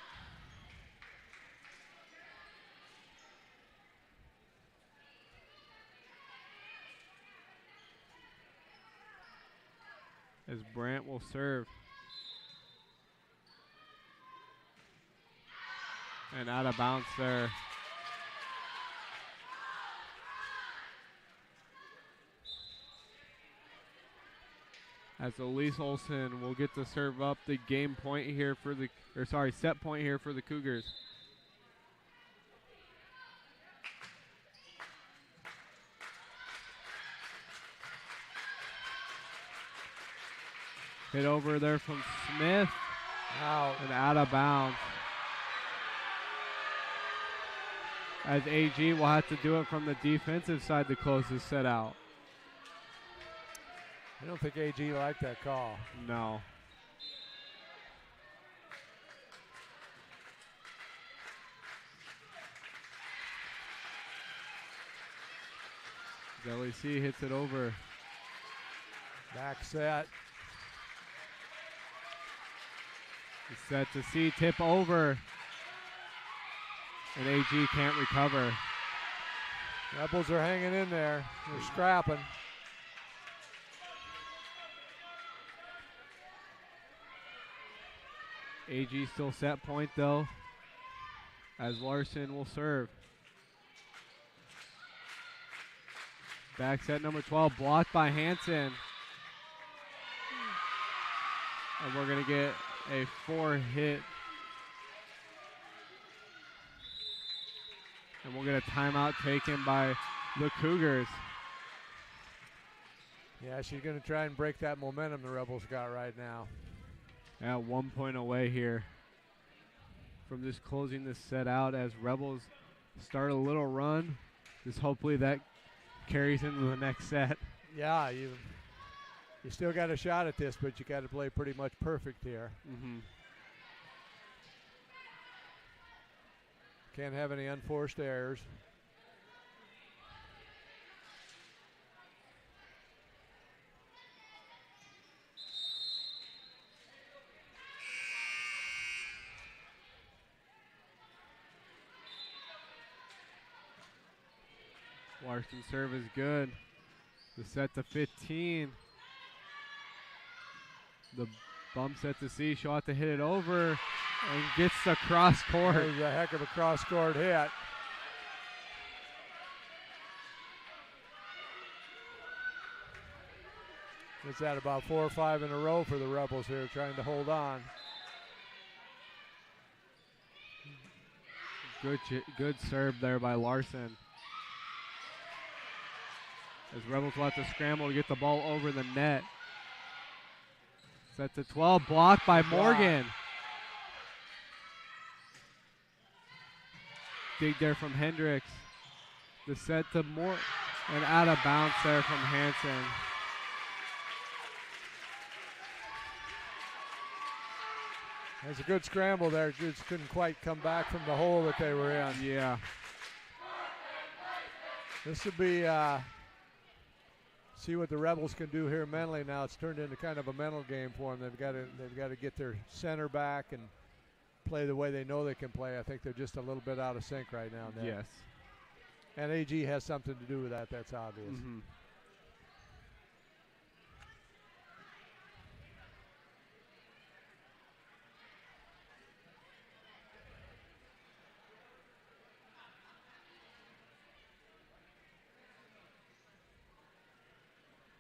As Brandt will serve. And out of bounds there. As Elise Olsen will get to serve up the game point here for the, set point here for the Cougars. Hit over there from Smith. Out. And out of bounds. As AG will have to do it from the defensive side to close this set out. I don't think AG liked that call. No. LEC hits it over. Back set. Set to C, tip over. And AG can't recover. Rebels are hanging in there. They're scrapping. AG still set point though, as Larson will serve. Back set number 12, blocked by Hansen. And we're gonna get a 4-hit. And we'll get a timeout taken by the Cougars. Yeah, she's gonna try and break that momentum the Rebels got right now. At 1 point away here from just closing this set out as Rebels start a little run. Just hopefully that carries into the next set. Yeah, you still got a shot at this, but you got to play pretty much perfect here. Mm-hmm. Can't have any unforced errors. Larson serve is good. The set to 15. The bump set to C. She'll have to hit it over and gets the cross court. That was a heck of a cross court hit. It's at about 4 or 5 in a row for the Rebels here, trying to hold on. Good serve there by Larson. As Rebels will have to scramble to get the ball over the net. Set to 12, blocked by Morgan. Dig there from Hendricks. The set to Moore, and out of bounds there from Hansen. There's a good scramble there. Just couldn't quite come back from the hole that they were in. Yeah. This would be see what the Rebels can do here mentally now. It's turned into kind of a mental game for them. They've got to get their center back and play the way they know they can play. I think they're just a little bit out of sync right now, Nick. Yes. And AG has something to do with that. That's obvious. Mm-hmm.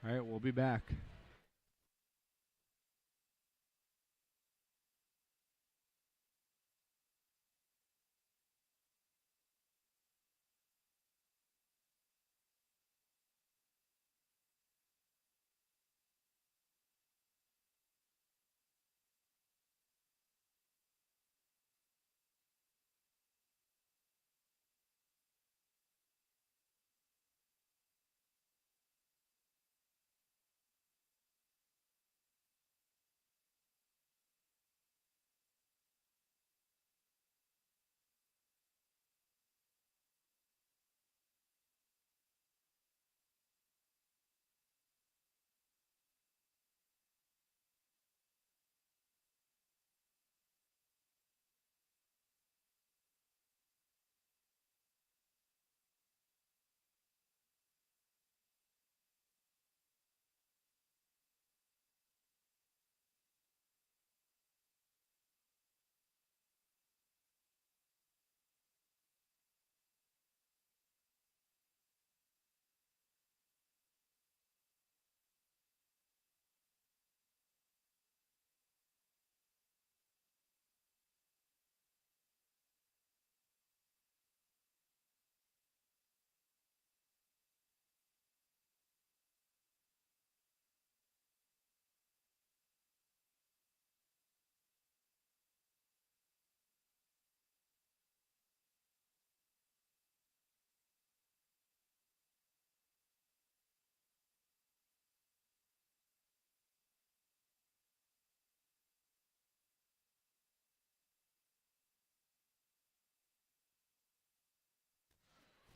All right, we'll be back.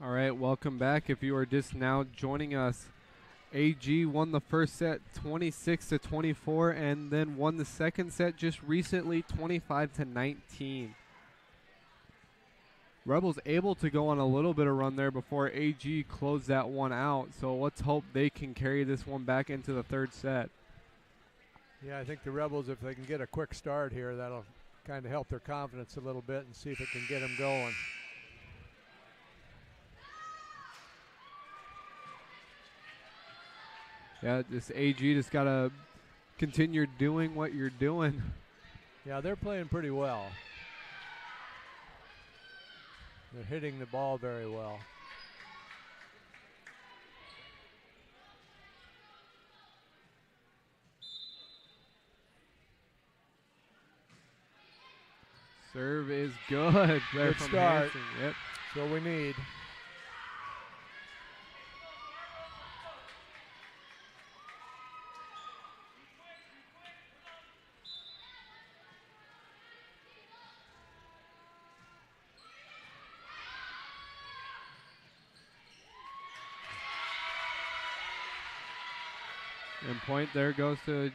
All right, welcome back. If you are just now joining us, AG won the first set 26-24 and then won the second set just recently 25-19. Rebels able to go on a little bit of run there before AG closed that one out. So let's hope they can carry this one back into the third set. Yeah, I think the Rebels, if they can get a quick start here, that'll kind of help their confidence a little bit and see if it can get them going. Yeah, this AG just got to continue doing what you're doing. Yeah, they're playing pretty well. They're hitting the ball very well. Serve is good. Good start. Hansen. Yep. That's what we need. And point there goes to...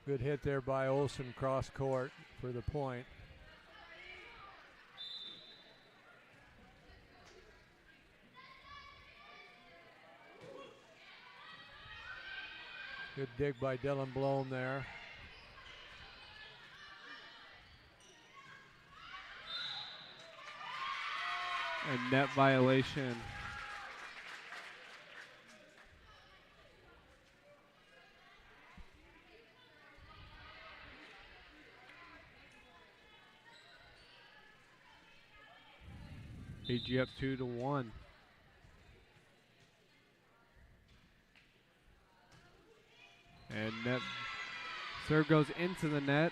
Good hit there by Olsen cross court for the point. Good dig by Dylan Blome there. And net violation. AG up 2-1. And net serve goes into the net.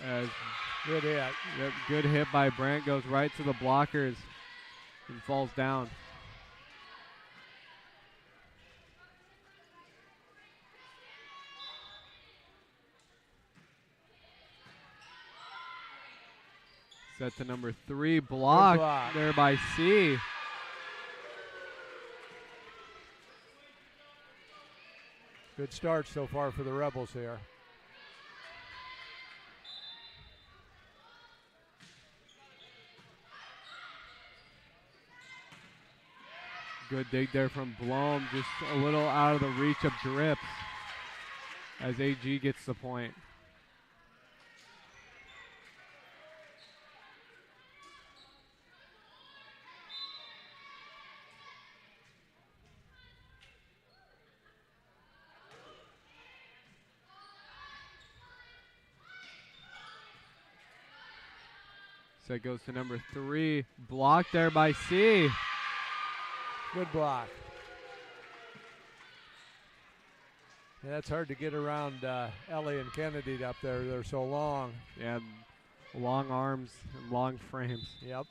As good hit. Yep, good hit by Brandt. Goes right to the blockers and falls down. Set to number 3. Block there by C. Good start so far for the Rebels here. Good dig there from Blom, just a little out of the reach of Drips as AG gets the point. Set goes to number 3. Blocked there by C. Good block. Yeah, that's hard to get around Ellie and Kennedy up there. They're so long. Yeah, long arms and long frames. Yep.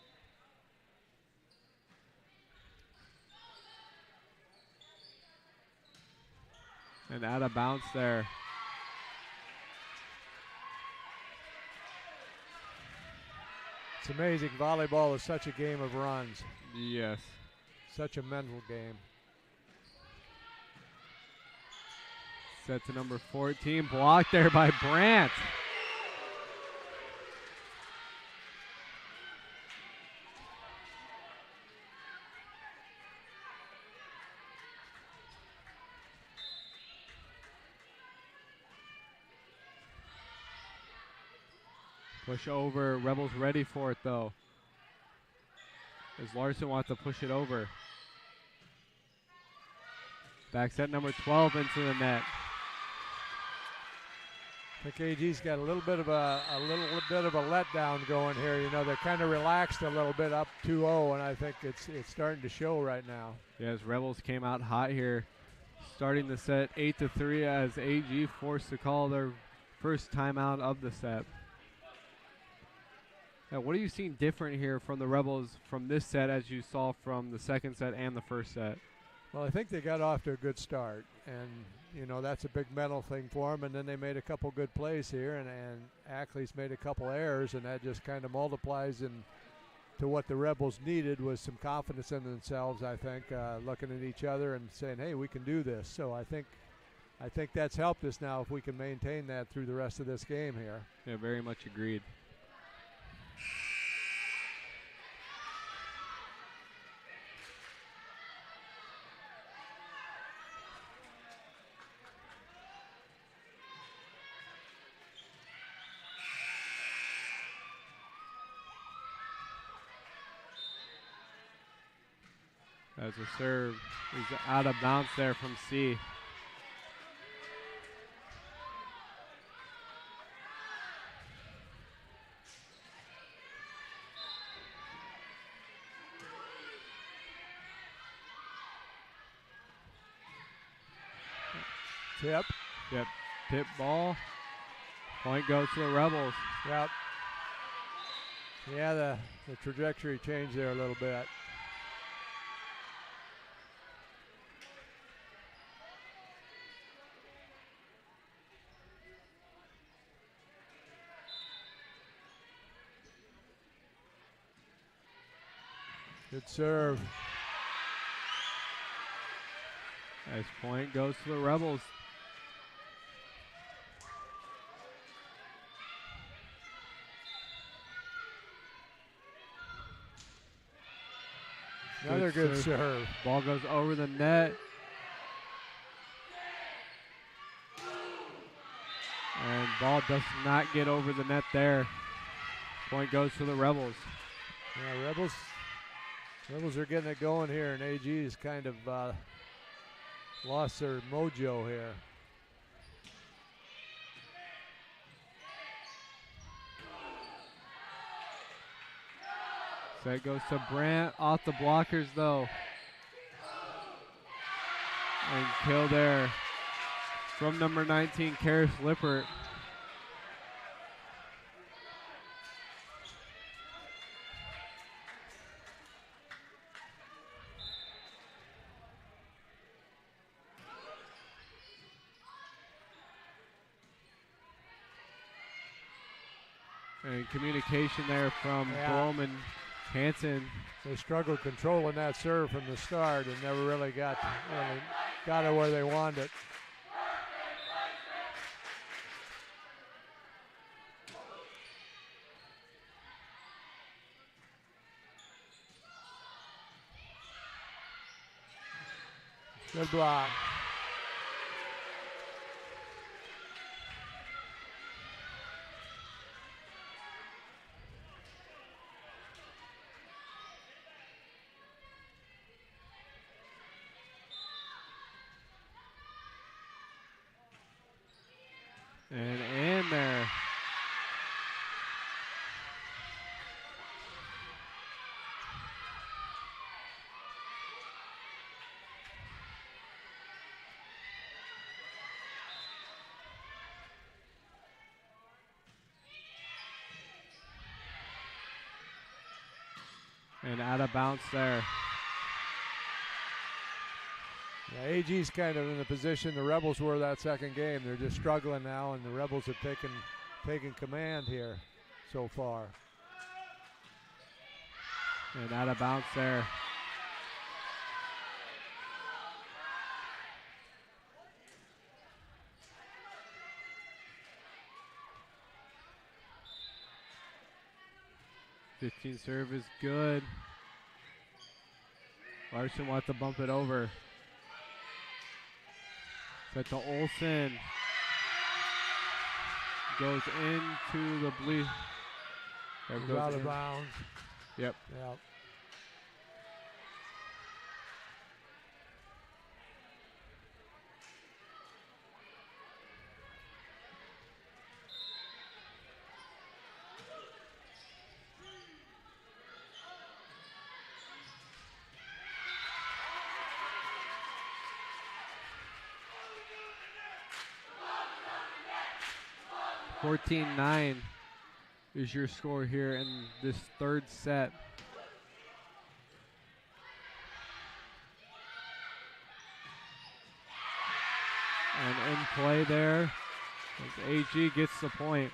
And out of bounds there. It's amazing. Volleyball is such a game of runs. Yes. Such a mental game. Set to number 14. Blocked there by Brandt. Push over. Rebels ready for it, though. As Larson wants to push it over. Back set number 12 into the net. I think AG's got a little bit of a letdown going here. You know, they're kind of relaxed a little bit up 2-0, and I think it's starting to show right now. Yes, Rebels came out hot here, starting the set 8-3 as AG forced to call their first timeout of the set. Now, what are you seeing different here from the Rebels from this set as you saw from the second set and the first set? Well, I think they got off to a good start, and you know that's a big mental thing for them. And then they made a couple good plays here, and Ackley's made a couple errors, and that just kind of multiplies to what the Rebels needed was some confidence in themselves. I think looking at each other and saying, "Hey, we can do this." So I think that's helped us now if we can maintain that through the rest of this game here. Yeah, very much agreed. As a serve is out of bounds there from C. Tip. Yep. Tip ball. Point goes to the Rebels. Yep. Yeah, the trajectory changed there a little bit. Good serve. As point goes to the Rebels. Another good serve. Ball goes over the net. And ball does not get over the net there. Point goes to the Rebels. Yeah, Rebels are getting it going here, and AG's kind of lost their mojo here. Set goes to Brandt, off the blockers though. And kill there from number 19, Karis Lippert. And communication there from Blom and Hansen. They struggled controlling that serve from the start and never really got it where they wanted it. Good block. And in there. And out of bounds there. Yeah, AG's kind of in the position the Rebels were that second game. They're just struggling now, and the Rebels have taken command here so far. And out of bounds there. '15 serve is good. Larson wants to bump it over. Set to Olsen. Goes into the bleed. Goes out of bounds. Yep. Yep. $14-9 is your score here in this third set. And in play there, as AG gets the point.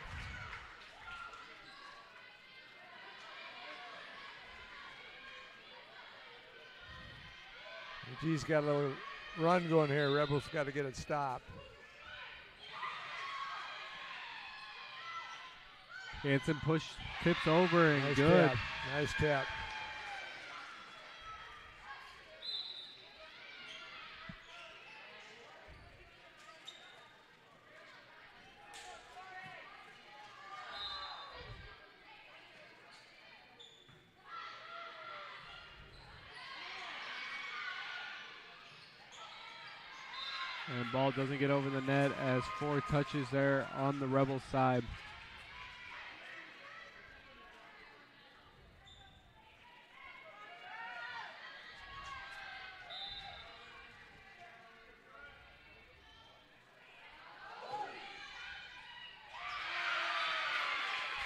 AG's got a little run going here. Rebels got to get it stopped. Hanson tips over and nice good. Tap. Nice tap. And ball doesn't get over the net as 4 touches there on the Rebels side.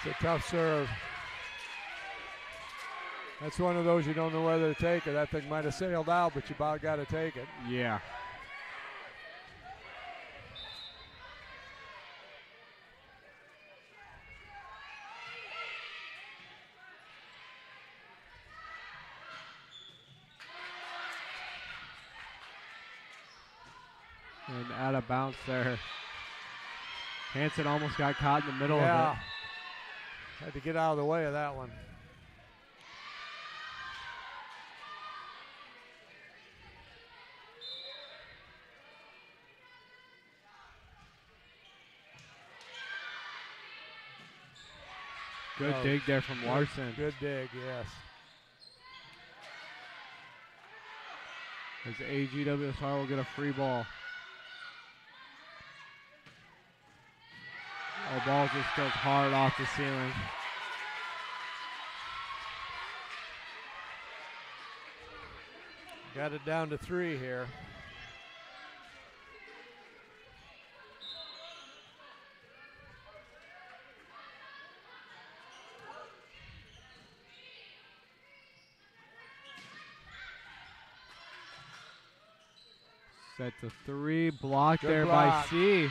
It's a tough serve. That's one of those you don't know whether to take it. That thing might have sailed out, but you about got to take it. Yeah. And out of bounds there. Hanson almost got caught in the middle of it. Had to get out of the way of that one. Good dig there from Larson. Good dig, yes. As AGWSR will get a free ball. Oh, ball just goes hard off the ceiling. Got it down to 3 here. Set to 3, blocked Good there block. by C.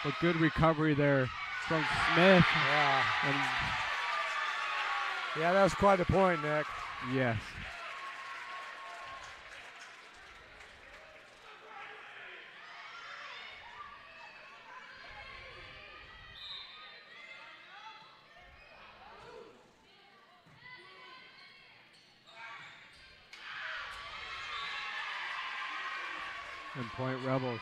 But good recovery there from Smith. Yeah. And yeah, that was quite a point, Nick. yes. And point Rebels.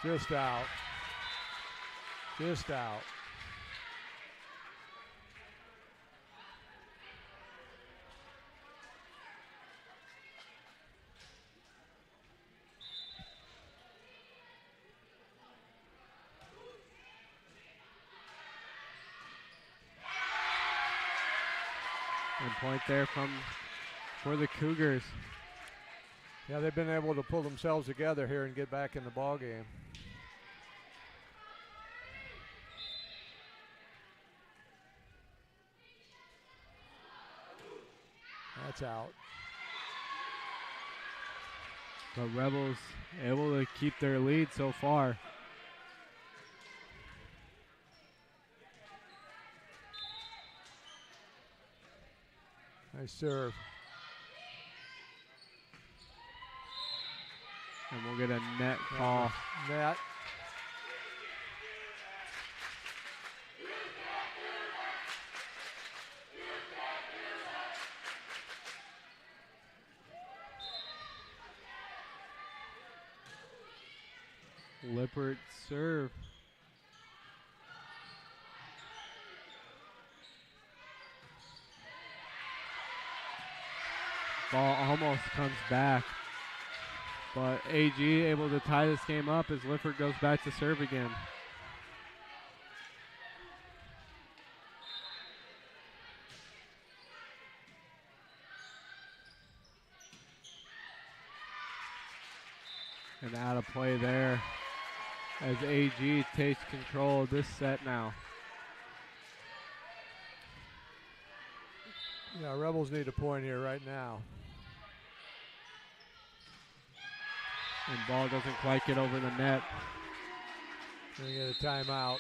Just out. Just out. And point there for the Cougars. Yeah, they've been able to pull themselves together here and get back in the ball game. That's out. But Rebels able to keep their lead so far. Nice serve. And we'll get a net call. Net. Lippert serve. Ball almost comes back. But AG able to tie this game up as Lippert goes back to serve again. And out of play there as AG takes control of this set now. Yeah, Rebels need a point here right now. And ball doesn't quite get over the net. They get a timeout.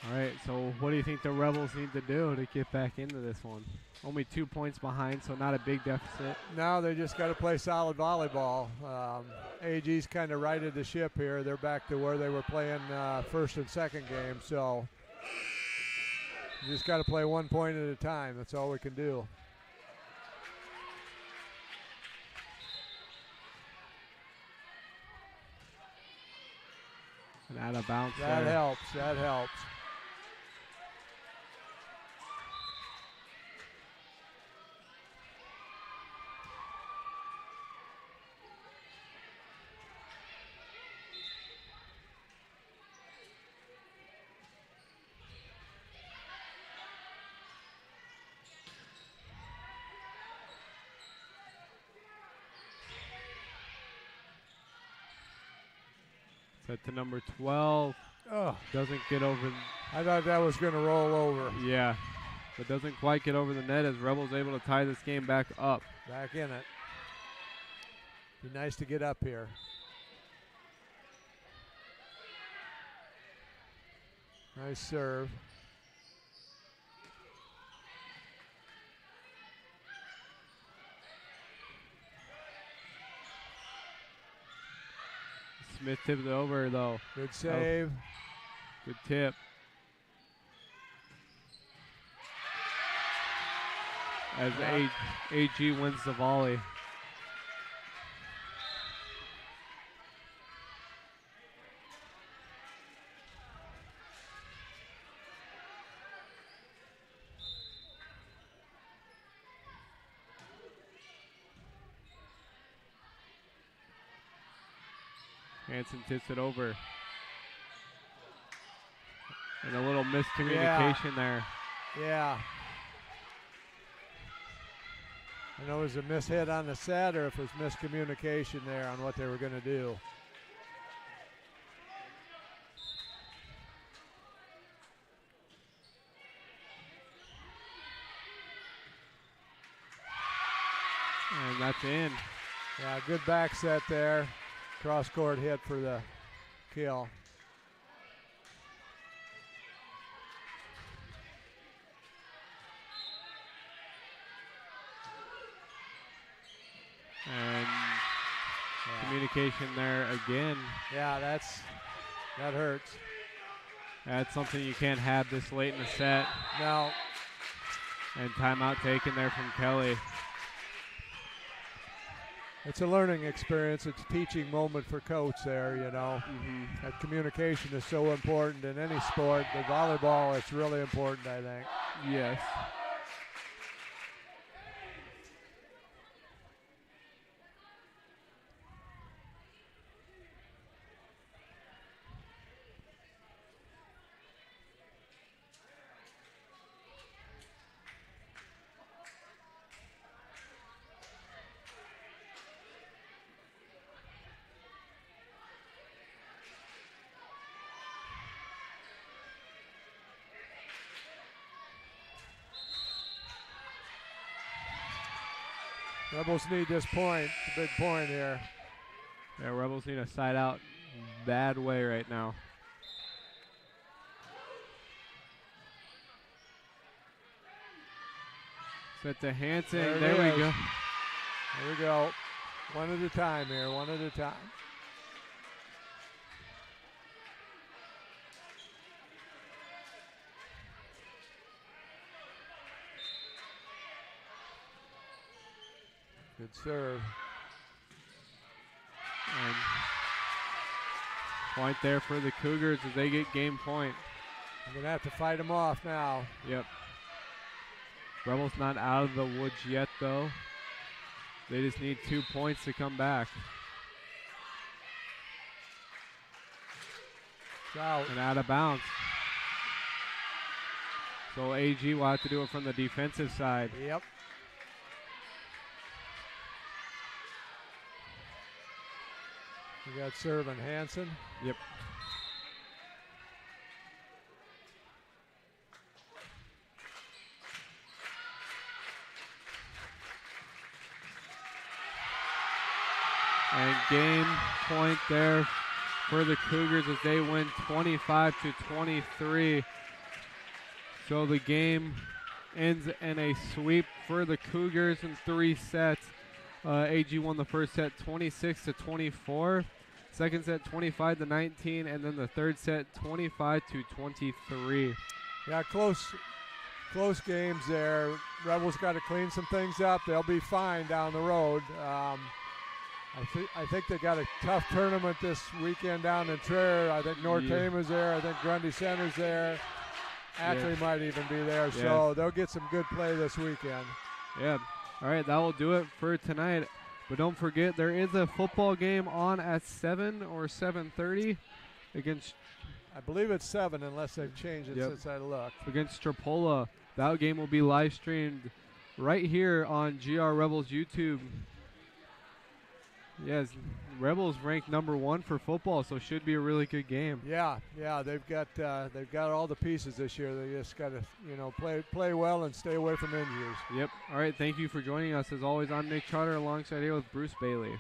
All right, so what do you think the Rebels need to do to get back into this one? Only 2 points behind, so not a big deficit. Now they just got to play solid volleyball. AG's kind of righted the ship here. They're back to where they were playing first and second game, so you just got to play 1 point at a time. That's all we can do. And out of bounds That there. helps. That helps. Set to number 12. Oh, Doesn't get over. I thought that was going to roll over. Yeah, but doesn't quite get over the net as Rebels able to tie this game back up. Back in it. Be nice to get up here. Nice serve. Smith tipped it over though. Good save. Good tip. As AG wins the volley. Hanson tips it over. And a little miscommunication there. Yeah. I know it was a mishit on the set or if it was miscommunication there on what they were going to do. And that's in. Yeah, good back set there. Cross-court hit for the kill. And communication there again. Yeah, that hurts. That's something you can't have this late in the set. No. And timeout taken there from Kelly. It's a learning experience. It's a teaching moment for coach there, you know. That communication is so important in any sport. The volleyball, it's really important, I think. Yes. Rebels need this point. It's a big point here. Yeah, Rebels need a side out bad way right now. Set to Hansen. There we go. There we go. One at a time here, one at a time. Good serve. And point there for the Cougars as they get game point. I'm going to have to fight them off now. Yep. Rebels not out of the woods yet, though. They just need 2 points to come back. It's out. And out of bounds. So AG will have to do it from the defensive side. Yep. We got serve and Hansen. Yep. And game point there for the Cougars as they win 25-23. So the game ends in a sweep for the Cougars in 3 sets. AG won the first set 26-24, second set 25-19, and then the third set 25-23. Yeah, close games there. Rebels got to clean some things up. They'll be fine down the road. I think they got a tough tournament this weekend down in Traer. I think North Tame is there. I think Grundy Center's there. Ackley might even be there. So they'll get some good play this weekend. Yeah. All right, that will do it for tonight. But don't forget, there is a football game on at 7 or 7:30 against... I believe it's 7 unless they've changed it since I looked. Against Trapola. That game will be live streamed right here on GR Rebels YouTube. Yes, Rebels ranked #1 for football, so should be a really good game. Yeah, they've got all the pieces this year. They just got to play well and stay away from injuries. Yep. All right, thank you for joining us. As always, I'm Nick Trotter alongside here with Bruce Bailey.